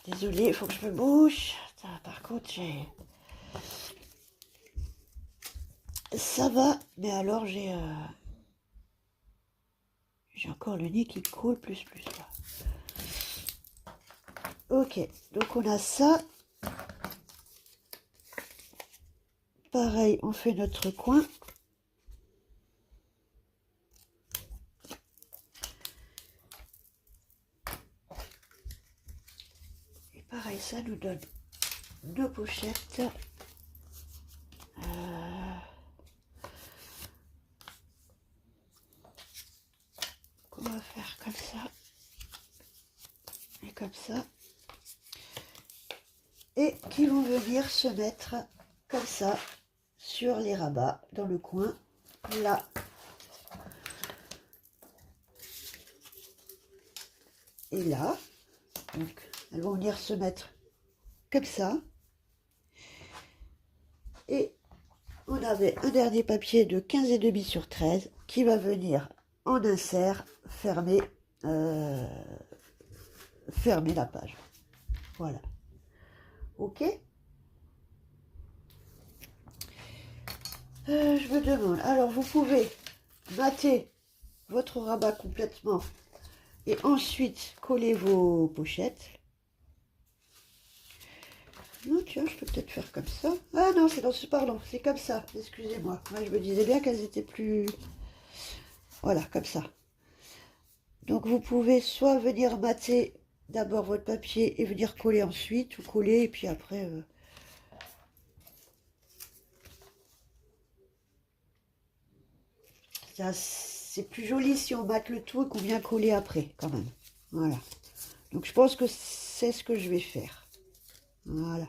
Speaker 1: Désolée, il faut que je me bouge. Par contre, ça va, mais alors j'ai encore le nez qui coule plus. Là. Ok, donc on a ça. Pareil, on fait notre coin. Et pareil, ça nous donne deux pochettes. comme ça, et comme ça, et qui vont venir se mettre comme ça sur les rabats dans le coin là. Et là, donc elles vont venir se mettre comme ça. Et on avait un dernier papier de 15,5 sur 13 qui va venir en insert fermer, fermer la page. Voilà. Ok. Je me demande, alors vous pouvez mater votre rabat complètement et ensuite coller vos pochettes. Non, tiens, je peux peut-être faire comme ça. Ah non, c'est dans ce, pardon, c'est comme ça, excusez-moi. Moi, je me disais bien qu'elles étaient plus... Voilà, comme ça. Donc, vous pouvez soit venir mater d'abord votre papier et venir coller ensuite, ou coller, et puis après... C'est plus joli si on mate le tout et qu'on vient coller après, quand même. Voilà. Donc, je pense que c'est ce que je vais faire. Voilà.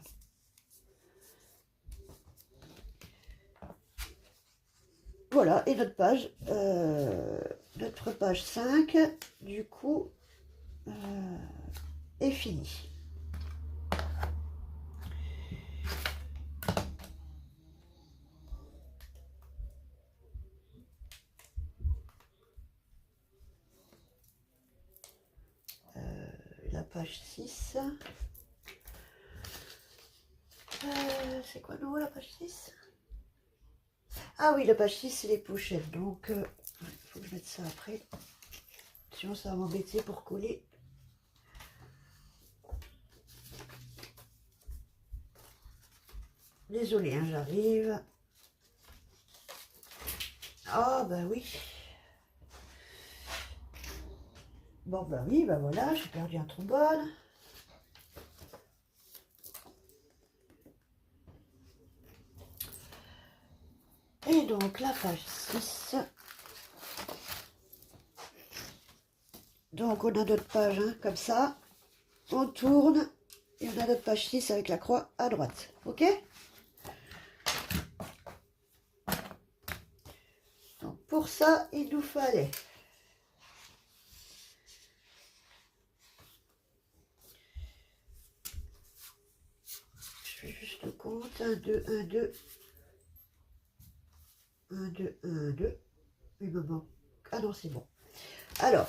Speaker 1: Voilà, et notre page 5, du coup, est finie. La page 6. C'est quoi nouveau la page 6? Ah oui, la page 6, c'est les pochettes. Donc, il faut que je mette ça après. Sinon, ça va m'embêter pour coller. Désolée, hein, j'arrive. Ah, bah oui. Bon, bah oui, bah voilà, j'ai perdu un trombone. Et donc, la page 6. Donc, on a notre page, hein, comme ça. On tourne. Et on a notre page 6 avec la croix à droite. Ok? Donc, pour ça, il nous fallait... Je fais juste le compte. 1, 2, 1, 2. 1, 2, 1, 2. Il me manque... Ah non, c'est bon. Alors,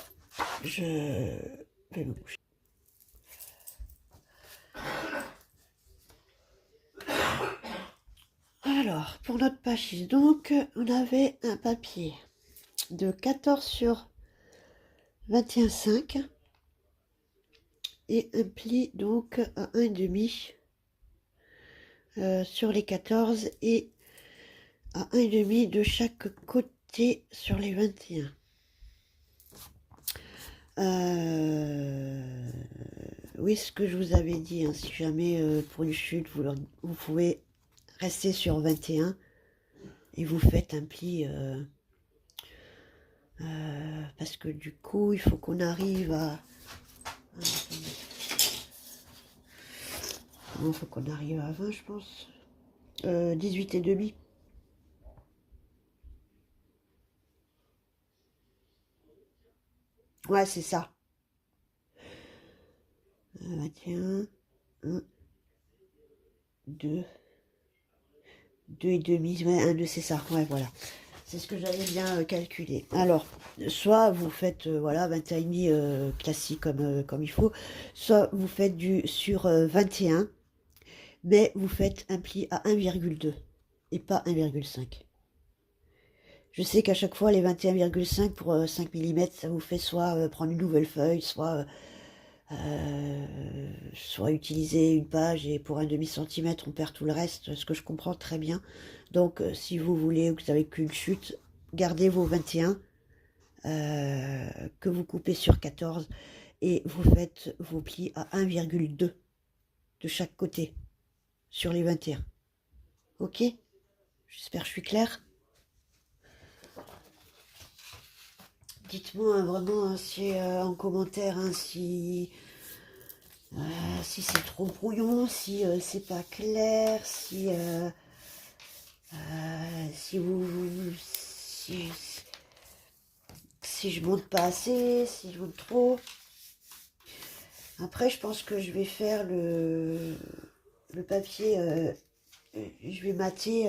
Speaker 1: je vais me bouger. Alors, pour notre page 6, donc, on avait un papier de 14 sur 21,5 et un pli donc à 1,5 sur les 14 et à 1,5 de chaque côté sur les 21. Oui, ce que je vous avais dit, hein, si jamais pour une chute, vous pouvez rester sur 21 et vous faites un pli parce que du coup, il faut qu'on arrive à... Il faut qu'on arrive à 20, je pense. 18,5. Ouais, c'est ça. 21, 1, 2, 2,5, ouais, 1, 2, c'est ça. Ouais, voilà. C'est ce que j'avais bien calculé. Alors, soit vous faites, voilà, 21,5 classique comme il faut, soit vous faites du sur 21, mais vous faites un pli à 1,2 et pas 1,5. Je sais qu'à chaque fois, les 21,5 pour 5 mm, ça vous fait soit prendre une nouvelle feuille, soit utiliser une page et pour un demi-centimètre, on perd tout le reste, ce que je comprends très bien. Donc, si vous voulez ou que vous n'avez qu'une chute, gardez vos 21 que vous coupez sur 14 et vous faites vos plis à 1,2 de chaque côté sur les 21. Ok? J'espère que je suis claire. dites-moi hein, vraiment hein, si, en commentaire hein, si c'est trop brouillon, si c'est pas clair, si si je monte pas assez, si je monte trop. Après, je pense que je vais faire le papier, je vais mater,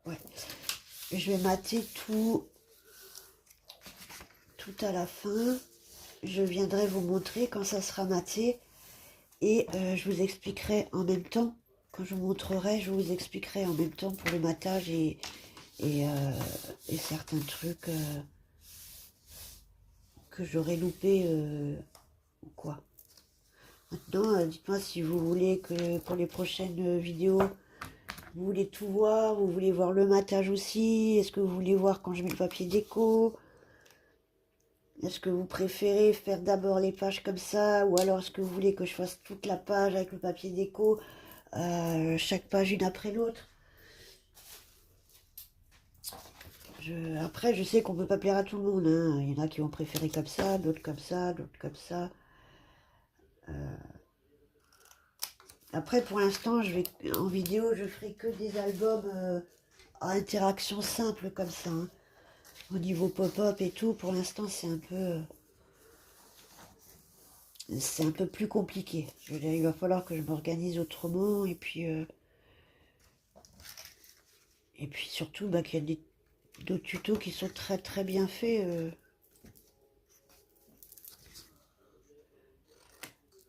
Speaker 1: ouais, je vais mater tout à la fin. Je viendrai vous montrer quand ça sera maté et je vous expliquerai en même temps. Quand je vous montrerai, je vous expliquerai en même temps pour le matage et certains trucs que j'aurais loupé ou quoi. Maintenant, dites-moi si vous voulez que pour les prochaines vidéos, vous voulez tout voir, vous voulez voir le matage aussi, est-ce que vous voulez voir quand je mets le papier déco? Est-ce que vous préférez faire d'abord les pages comme ça, ou alors est-ce que vous voulez que je fasse toute la page avec le papier déco, chaque page une après l'autre? Après, je sais qu'on peut pas plaire à tout le monde, hein. Il y en a qui vont préférer comme ça, d'autres comme ça, d'autres comme ça. Après, pour l'instant, en vidéo, je ferai que des albums à interaction simple comme ça, hein. Au niveau pop-up et tout, pour l'instant, c'est un peu plus compliqué. Il va falloir que je m'organise autrement et puis surtout bah, qu'il y a d'autres tutos qui sont très très bien faits.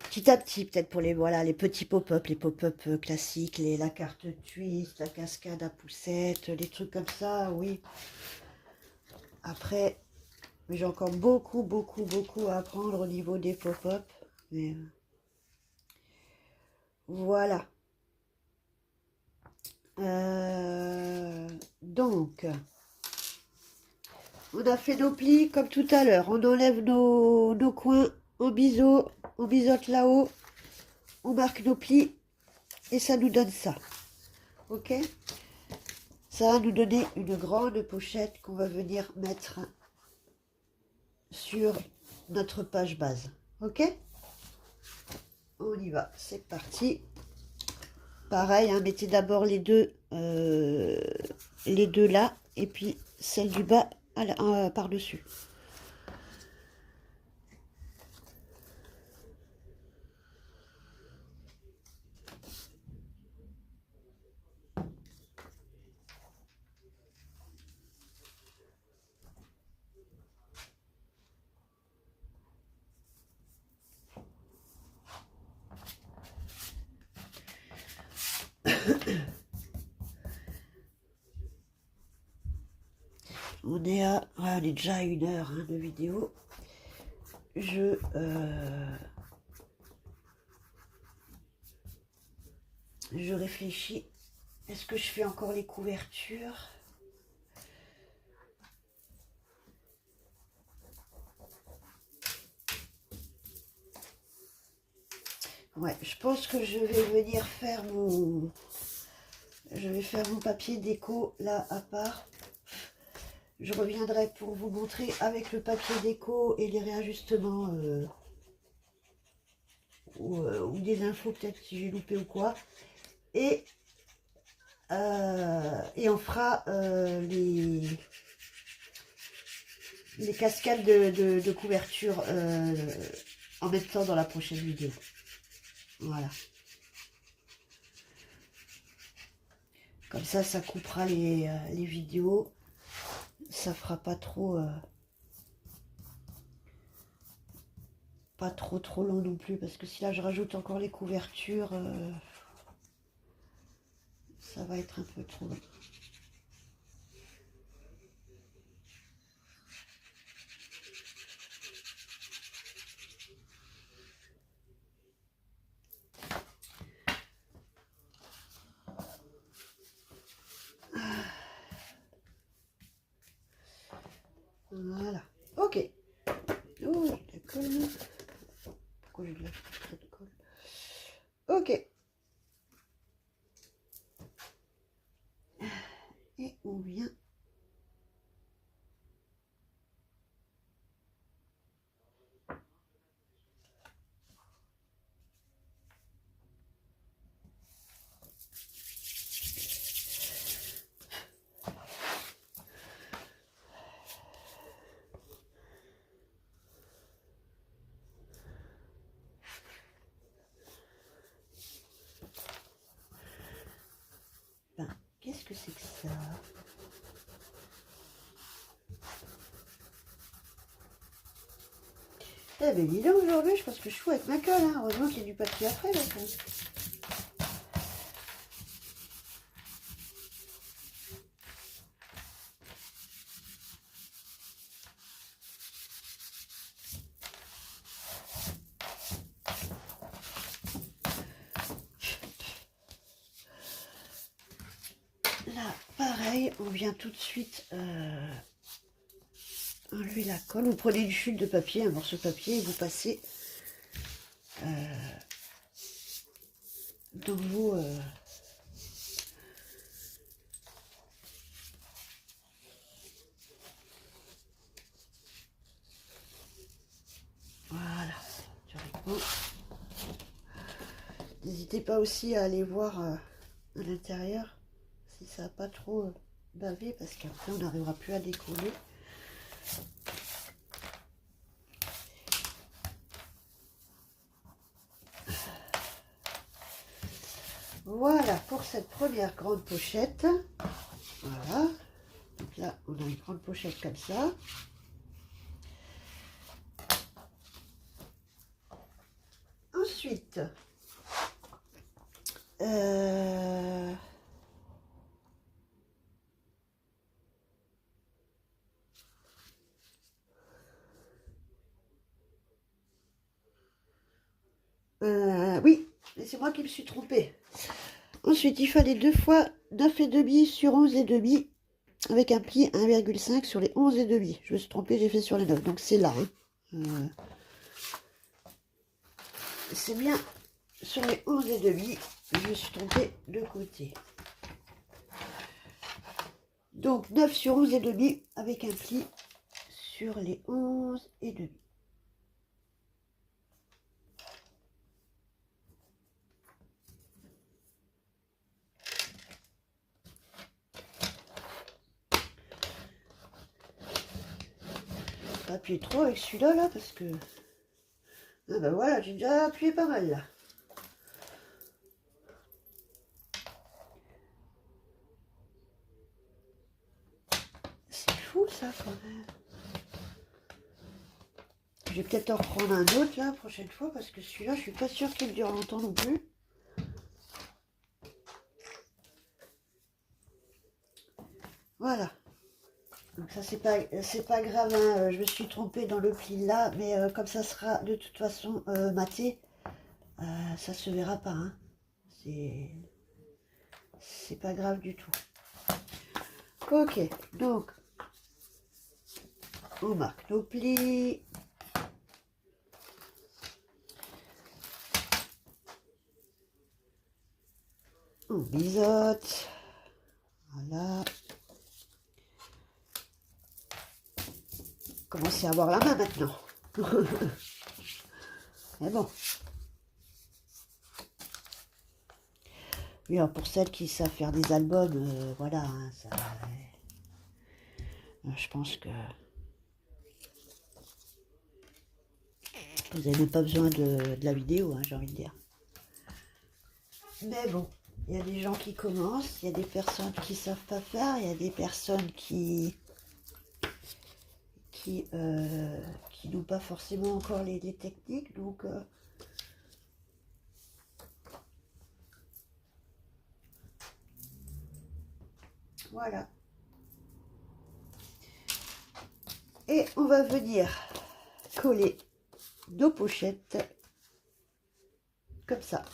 Speaker 1: Petit à petit, peut-être pour les voilà les petits pop-up, les pop-up classiques, la carte twist, la cascade à poussette, les trucs comme ça, oui. Après, j'ai encore beaucoup à apprendre au niveau des pop-up. Mais voilà. Donc, on a fait nos plis comme tout à l'heure. On enlève nos coins au biseau, on biseaute là-haut, on marque nos plis et ça nous donne ça. Ok? Ça va nous donner une grande pochette qu'on va venir mettre sur notre page base. Ok? On y va, c'est parti. Pareil, hein, mettez d'abord les deux là, et puis celle du bas par-dessus. On est déjà à 1 heure hein, de vidéo. Je réfléchis. Est-ce que je fais encore les couvertures? Ouais, je pense que je vais venir faire je vais faire mon papier déco là à part. Je reviendrai pour vous montrer avec le papier déco et les réajustements ou des infos peut-être si j'ai loupé ou quoi. Et on fera les cascades de couverture en même temps dans la prochaine vidéo. Voilà. Comme ça coupera les vidéos. Ça fera pas trop trop long non plus, parce que si là je rajoute encore les couvertures, ça va être un peu trop long. Voilà. Ok. Oh, j'ai de la colle. Pourquoi j'ai de la colle? Ok. Et on vient Eh ben dis donc, aujourd'hui, je pense que je fous avec ma colle. Hein. Heureusement qu'il y a du papier après. Là, là, pareil, on vient tout de suite enlever la colle. Vous prenez une chute de papier, un morceau de papier, et vous passez dans vos... voilà, théoriquement. N'hésitez pas aussi à aller voir à l'intérieur si ça n'a pas trop bavé, parce qu'après on n'arrivera plus à décoller. Voilà pour cette première grande pochette. Voilà. Donc là, on a une grande pochette comme ça. Ensuite, oui, c'est moi qui me suis trompée. Ensuite, il fallait 2 fois 9,5 sur 11,5 avec un pli 1,5 sur les 11,5. Je me suis trompée, j'ai fait sur les 9. Donc c'est là. Hein. C'est bien sur les 11,5. Je me suis trompée de côté. Donc 9 sur 11,5 avec un pli sur les 11,5. Pas appuyer trop avec celui-là là parce que ah ben voilà, j'ai déjà appuyé pas mal là. C'est fou ça quand même. Je vais peut-être en reprendre un autre là la prochaine fois parce que celui-là je suis pas sûre qu'il dure longtemps non plus. Voilà. Donc ça c'est pas grave, hein. Je me suis trompée dans le pli là, mais comme ça sera de toute façon maté, ça se verra pas. Hein. C'est pas grave du tout. Ok, donc on marque nos plis. On biseaute. Voilà. Commencez à avoir la main maintenant. Mais bon. Oui, alors pour celles qui savent faire des albums, voilà, hein, ça, je pense que vous n'avez même pas besoin de la vidéo, hein, j'ai envie de dire. Mais bon, il y a des gens qui commencent, il y a des personnes qui ne savent pas faire, il y a des personnes qui n'ont pas forcément encore les techniques, donc voilà. Et on va venir coller nos pochettes comme ça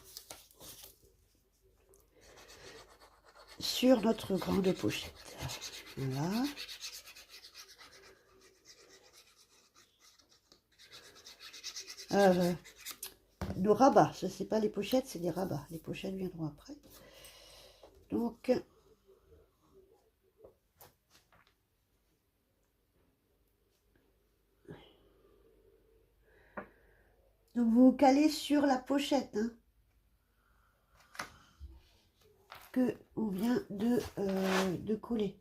Speaker 1: sur notre grande pochette. Voilà. Nos rabats, ce c'est pas les pochettes, c'est des rabats. Les pochettes viendront après. Donc vous calez sur la pochette hein, que on vient de coller.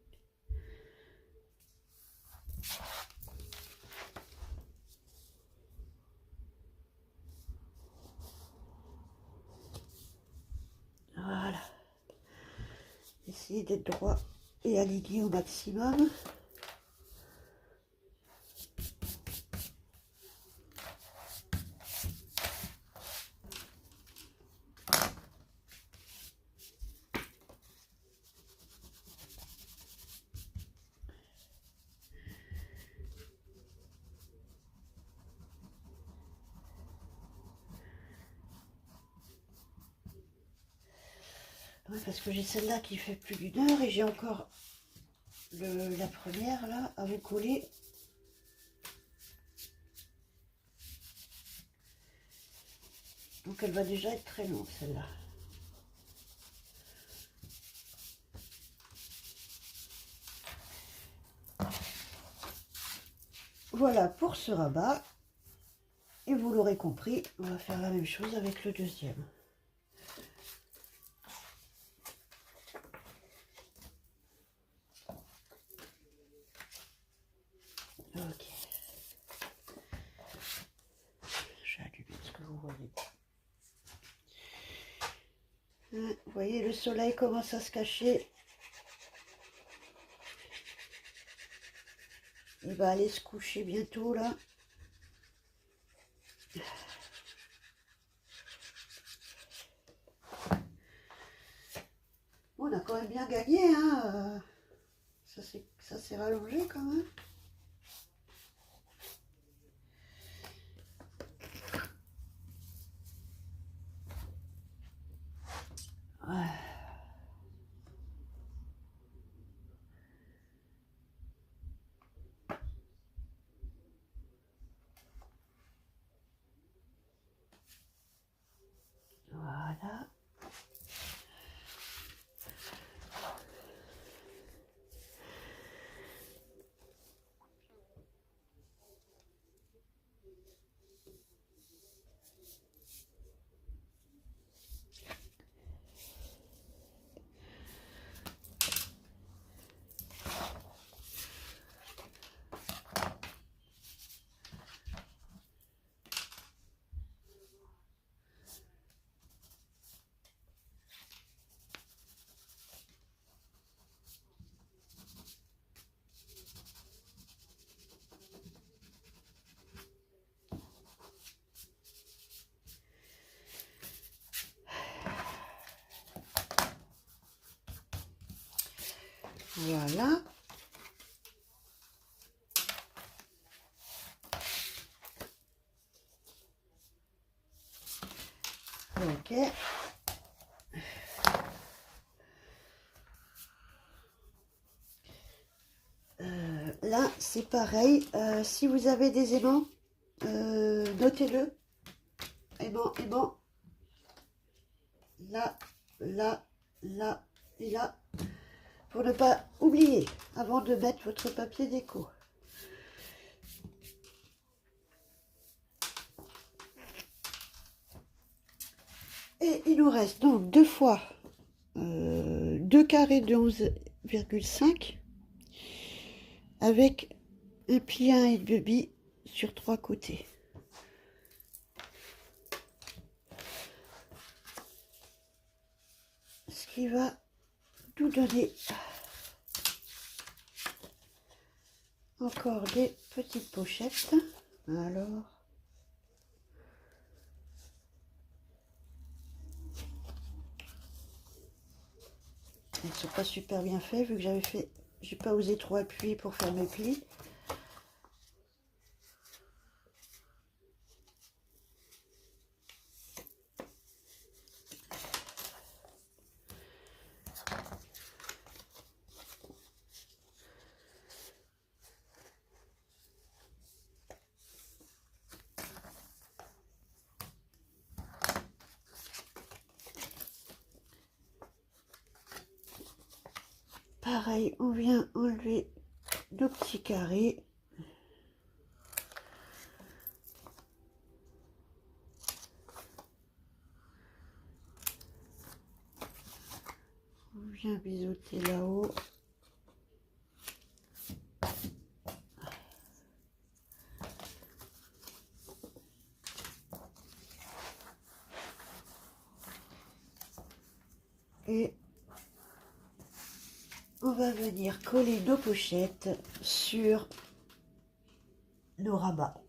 Speaker 1: Voilà. Essayez d'être droit et aligné au maximum. Ouais, parce que j'ai celle-là qui fait plus d'une heure et j'ai encore la première là à vous coller. Donc elle va déjà être très longue celle-là. Voilà pour ce rabat. Et vous l'aurez compris, on va faire la même chose avec le deuxième. Ok. Je vais allumer ce que vous voyez. Vous voyez, le soleil commence à se cacher. Il va aller se coucher bientôt là. On a quand même bien gagné, hein. Ça s'est rallongé quand même. Ouais. Voilà. Voilà. Ok. Là, c'est pareil. Si vous avez des aimants, notez-le. Aimant. Là, là, là et là. Pour ne pas oublier avant de mettre votre papier déco. Et il nous reste donc deux fois 2 carrés de 11,5 avec un pli 1,5 sur 3 côtés. Ce qui va nous donner encore des petites pochettes. Alors, elles ne sont pas super bien faites vu que j'ai pas osé trop appuyer pour faire mes plis. Pareil, on vient enlever nos petits carrés. On vient biseauter là-haut. Et on va venir coller nos pochettes sur nos rabats.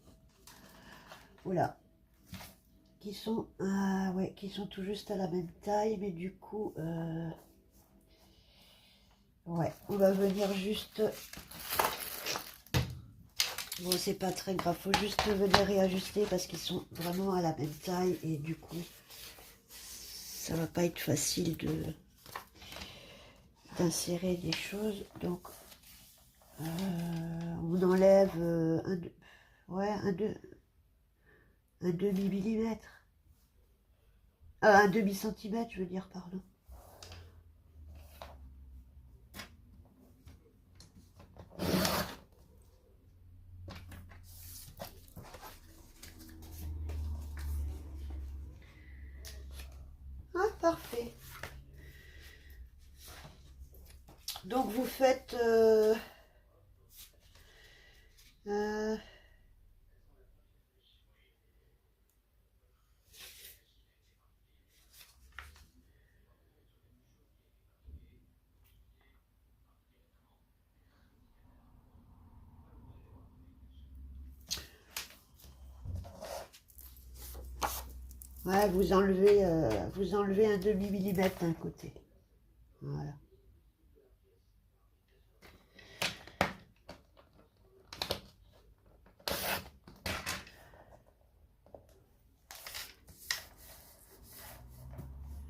Speaker 1: Voilà. Qui sont, ouais, qui sont tout juste à la même taille, mais du coup, ouais, on va venir juste... Bon, c'est pas très grave, faut juste venir réajuster parce qu'ils sont vraiment à la même taille et du coup, ça va pas être facile d'insérer des choses. Donc, on enlève un demi-millimètre. Un demi-centimètre, je veux dire, pardon. Ah, parfait. Donc, vous faites... ouais, vous enlevez un demi-millimètre d'un côté. Voilà.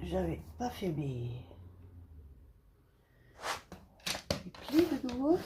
Speaker 1: J'avais pas fait mes plis de nouveau.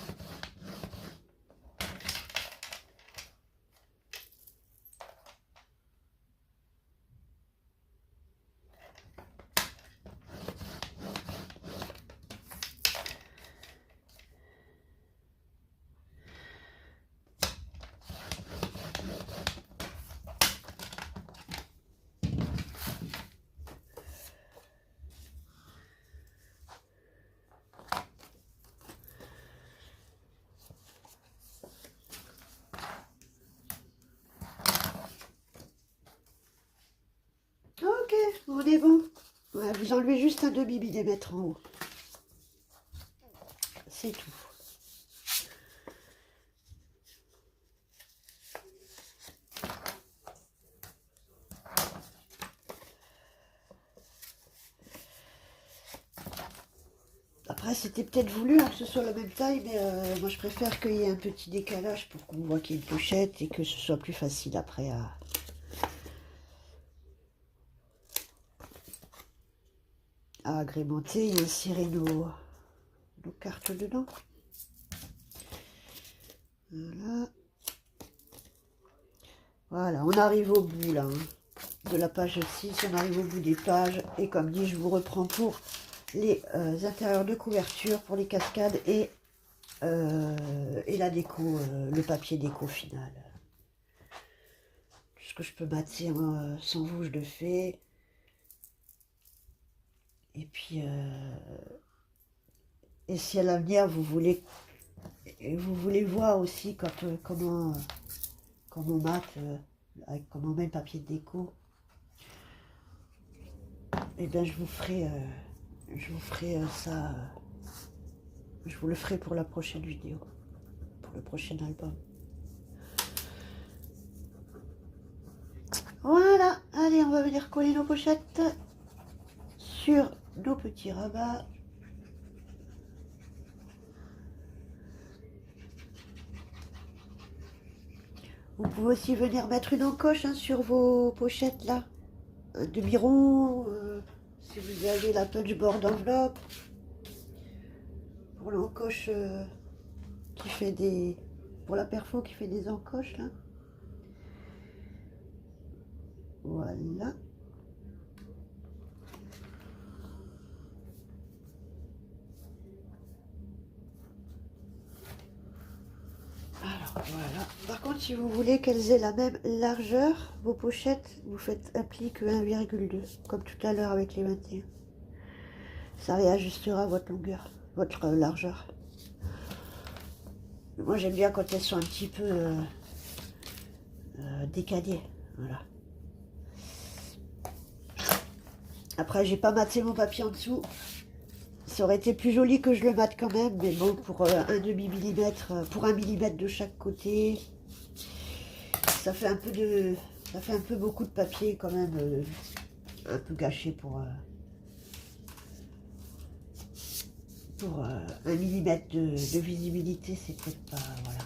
Speaker 1: Ok, on est bon. Ouais, vous enlevez juste un demi-millimètre en haut. C'est tout. Après, c'était peut-être voulu que ce soit la même taille, mais moi je préfère qu'il y ait un petit décalage pour qu'on voit qu'il y a une pochette et que ce soit plus facile après à agrémenter et insérer nos cartes dedans. Voilà. Voilà, on arrive au bout là, hein, de la page 6, on arrive au bout des pages. Et comme dit, je vous reprends pour les intérieurs de couverture, pour les cascades et la déco, le papier déco final. Tout ce que je peux mater sans vous, je le fais. Et puis, et si à l'avenir vous voulez voir aussi comment on mate, comment on met le papier de déco, et bien je vous ferai ça, je vous le ferai pour la prochaine vidéo, pour le prochain album. Voilà, allez, on va venir coller nos pochettes sur nos petits rabats. Vous pouvez aussi venir mettre une encoche hein, sur vos pochettes là, de biron, si vous avez la punchboard enveloppe, pour l'encoche qui fait des... pour la perfo qui fait des encoches là. Voilà. Alors voilà. Par contre, si vous voulez qu'elles aient la même largeur, vos pochettes, vous faites un pli que 1,2, comme tout à l'heure avec les 21. Ça réajustera votre longueur, votre largeur. Moi, j'aime bien quand elles sont un petit peu décalées. Voilà. Après, j'ai pas maté mon papier en dessous. Ça aurait été plus joli que je le mate quand même, mais bon, pour un demi-millimètre, pour 1 millimètre de chaque côté, ça fait un peu beaucoup de papier quand même, un peu gâché pour 1 millimètre de visibilité, c'est peut-être pas, voilà.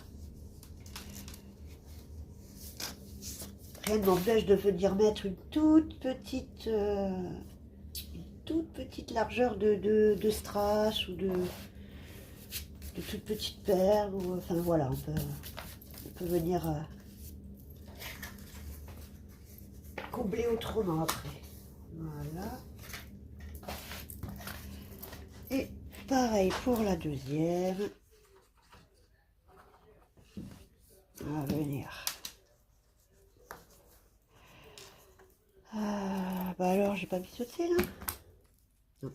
Speaker 1: Rien ne m'empêche de venir mettre une toute petite toute petite largeur de strass ou de toute petite perle. Ou, enfin voilà, on peut venir combler autrement après. Voilà. Et pareil pour la deuxième. On va venir. Bah alors, j'ai pas biseauté là? Non.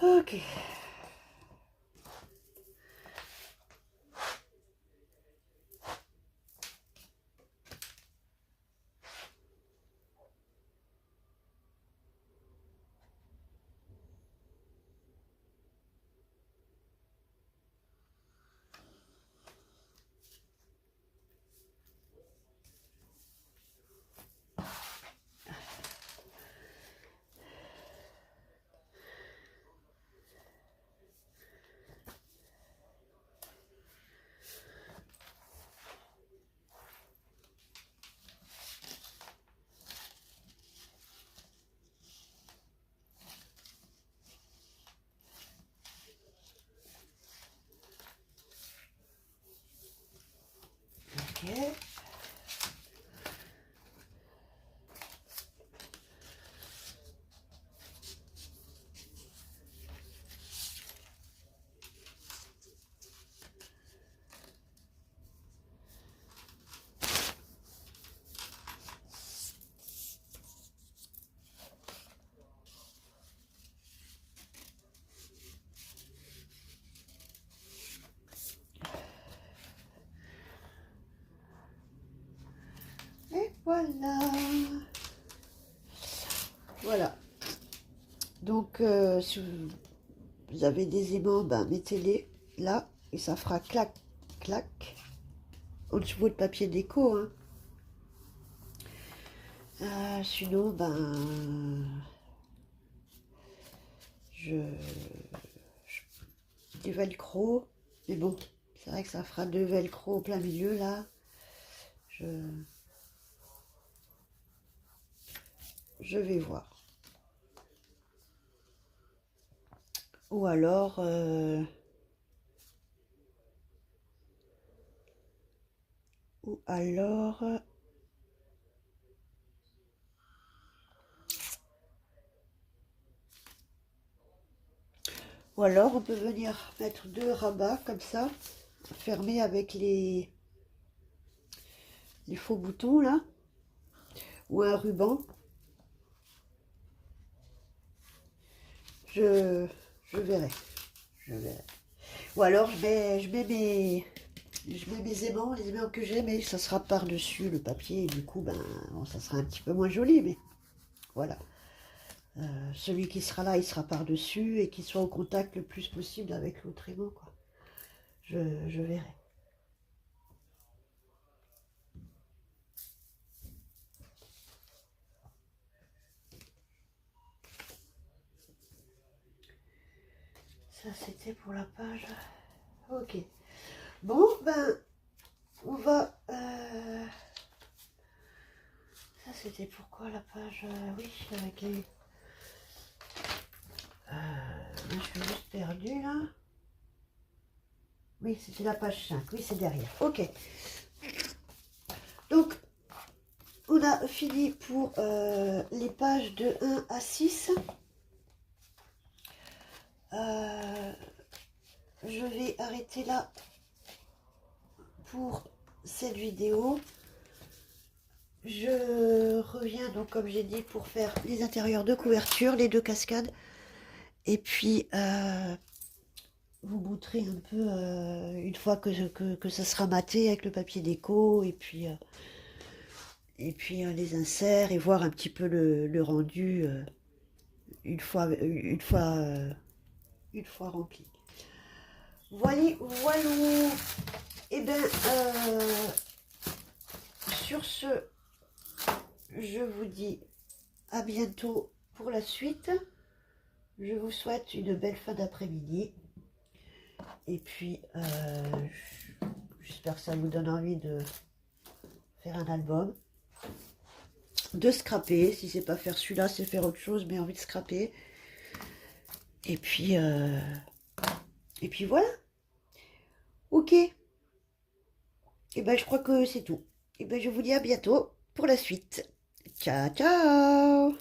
Speaker 1: Ok. Ok. Et voilà. Voilà. Donc, si vous avez des aimants, ben, mettez-les là et ça fera clac, clac au-dessus de votre papier déco. Hein. Sinon, ben, je du velcro. Mais bon, c'est vrai que ça fera deux velcro au plein milieu là. Je vais voir. Ou alors, ou alors, ou alors on peut venir mettre deux rabats comme ça, fermés avec les faux boutons là, ou un ruban. Je verrai. Je verrai. Ou alors je mets mes aimants, les aimants que j'ai, mais ça sera par-dessus le papier, et du coup, ben, bon, ça sera un petit peu moins joli, mais voilà. Celui qui sera là, il sera par-dessus, et qu'il soit au contact le plus possible avec l'autre aimant, quoi. Je verrai. Ça, c'était pour la page. Ok. Bon, ben, on va... Ça, c'était pourquoi la page... oui, avec les... je suis juste perdue, là. Oui, c'était la page 5. Oui, c'est derrière. Ok. Donc, on a fini pour les pages de 1 à 6. Je vais arrêter là pour cette vidéo. Je reviens donc, comme j'ai dit, pour faire les intérieurs de couverture, les 2 cascades. Et puis, vous bouterez un peu une fois que ça sera maté avec le papier déco. Et puis les inserts et voir un petit peu le rendu une fois rempli. Voilà, voilà. Et bien, sur ce, je vous dis à bientôt pour la suite. Je vous souhaite une belle fin d'après-midi. Et puis, j'espère que ça vous donne envie de faire un album. De scraper. Si c'est pas faire celui-là, c'est faire autre chose, mais envie de scraper. Et puis voilà. Ok. Et ben, je crois que c'est tout. Et ben, je vous dis à bientôt pour la suite. Ciao, ciao.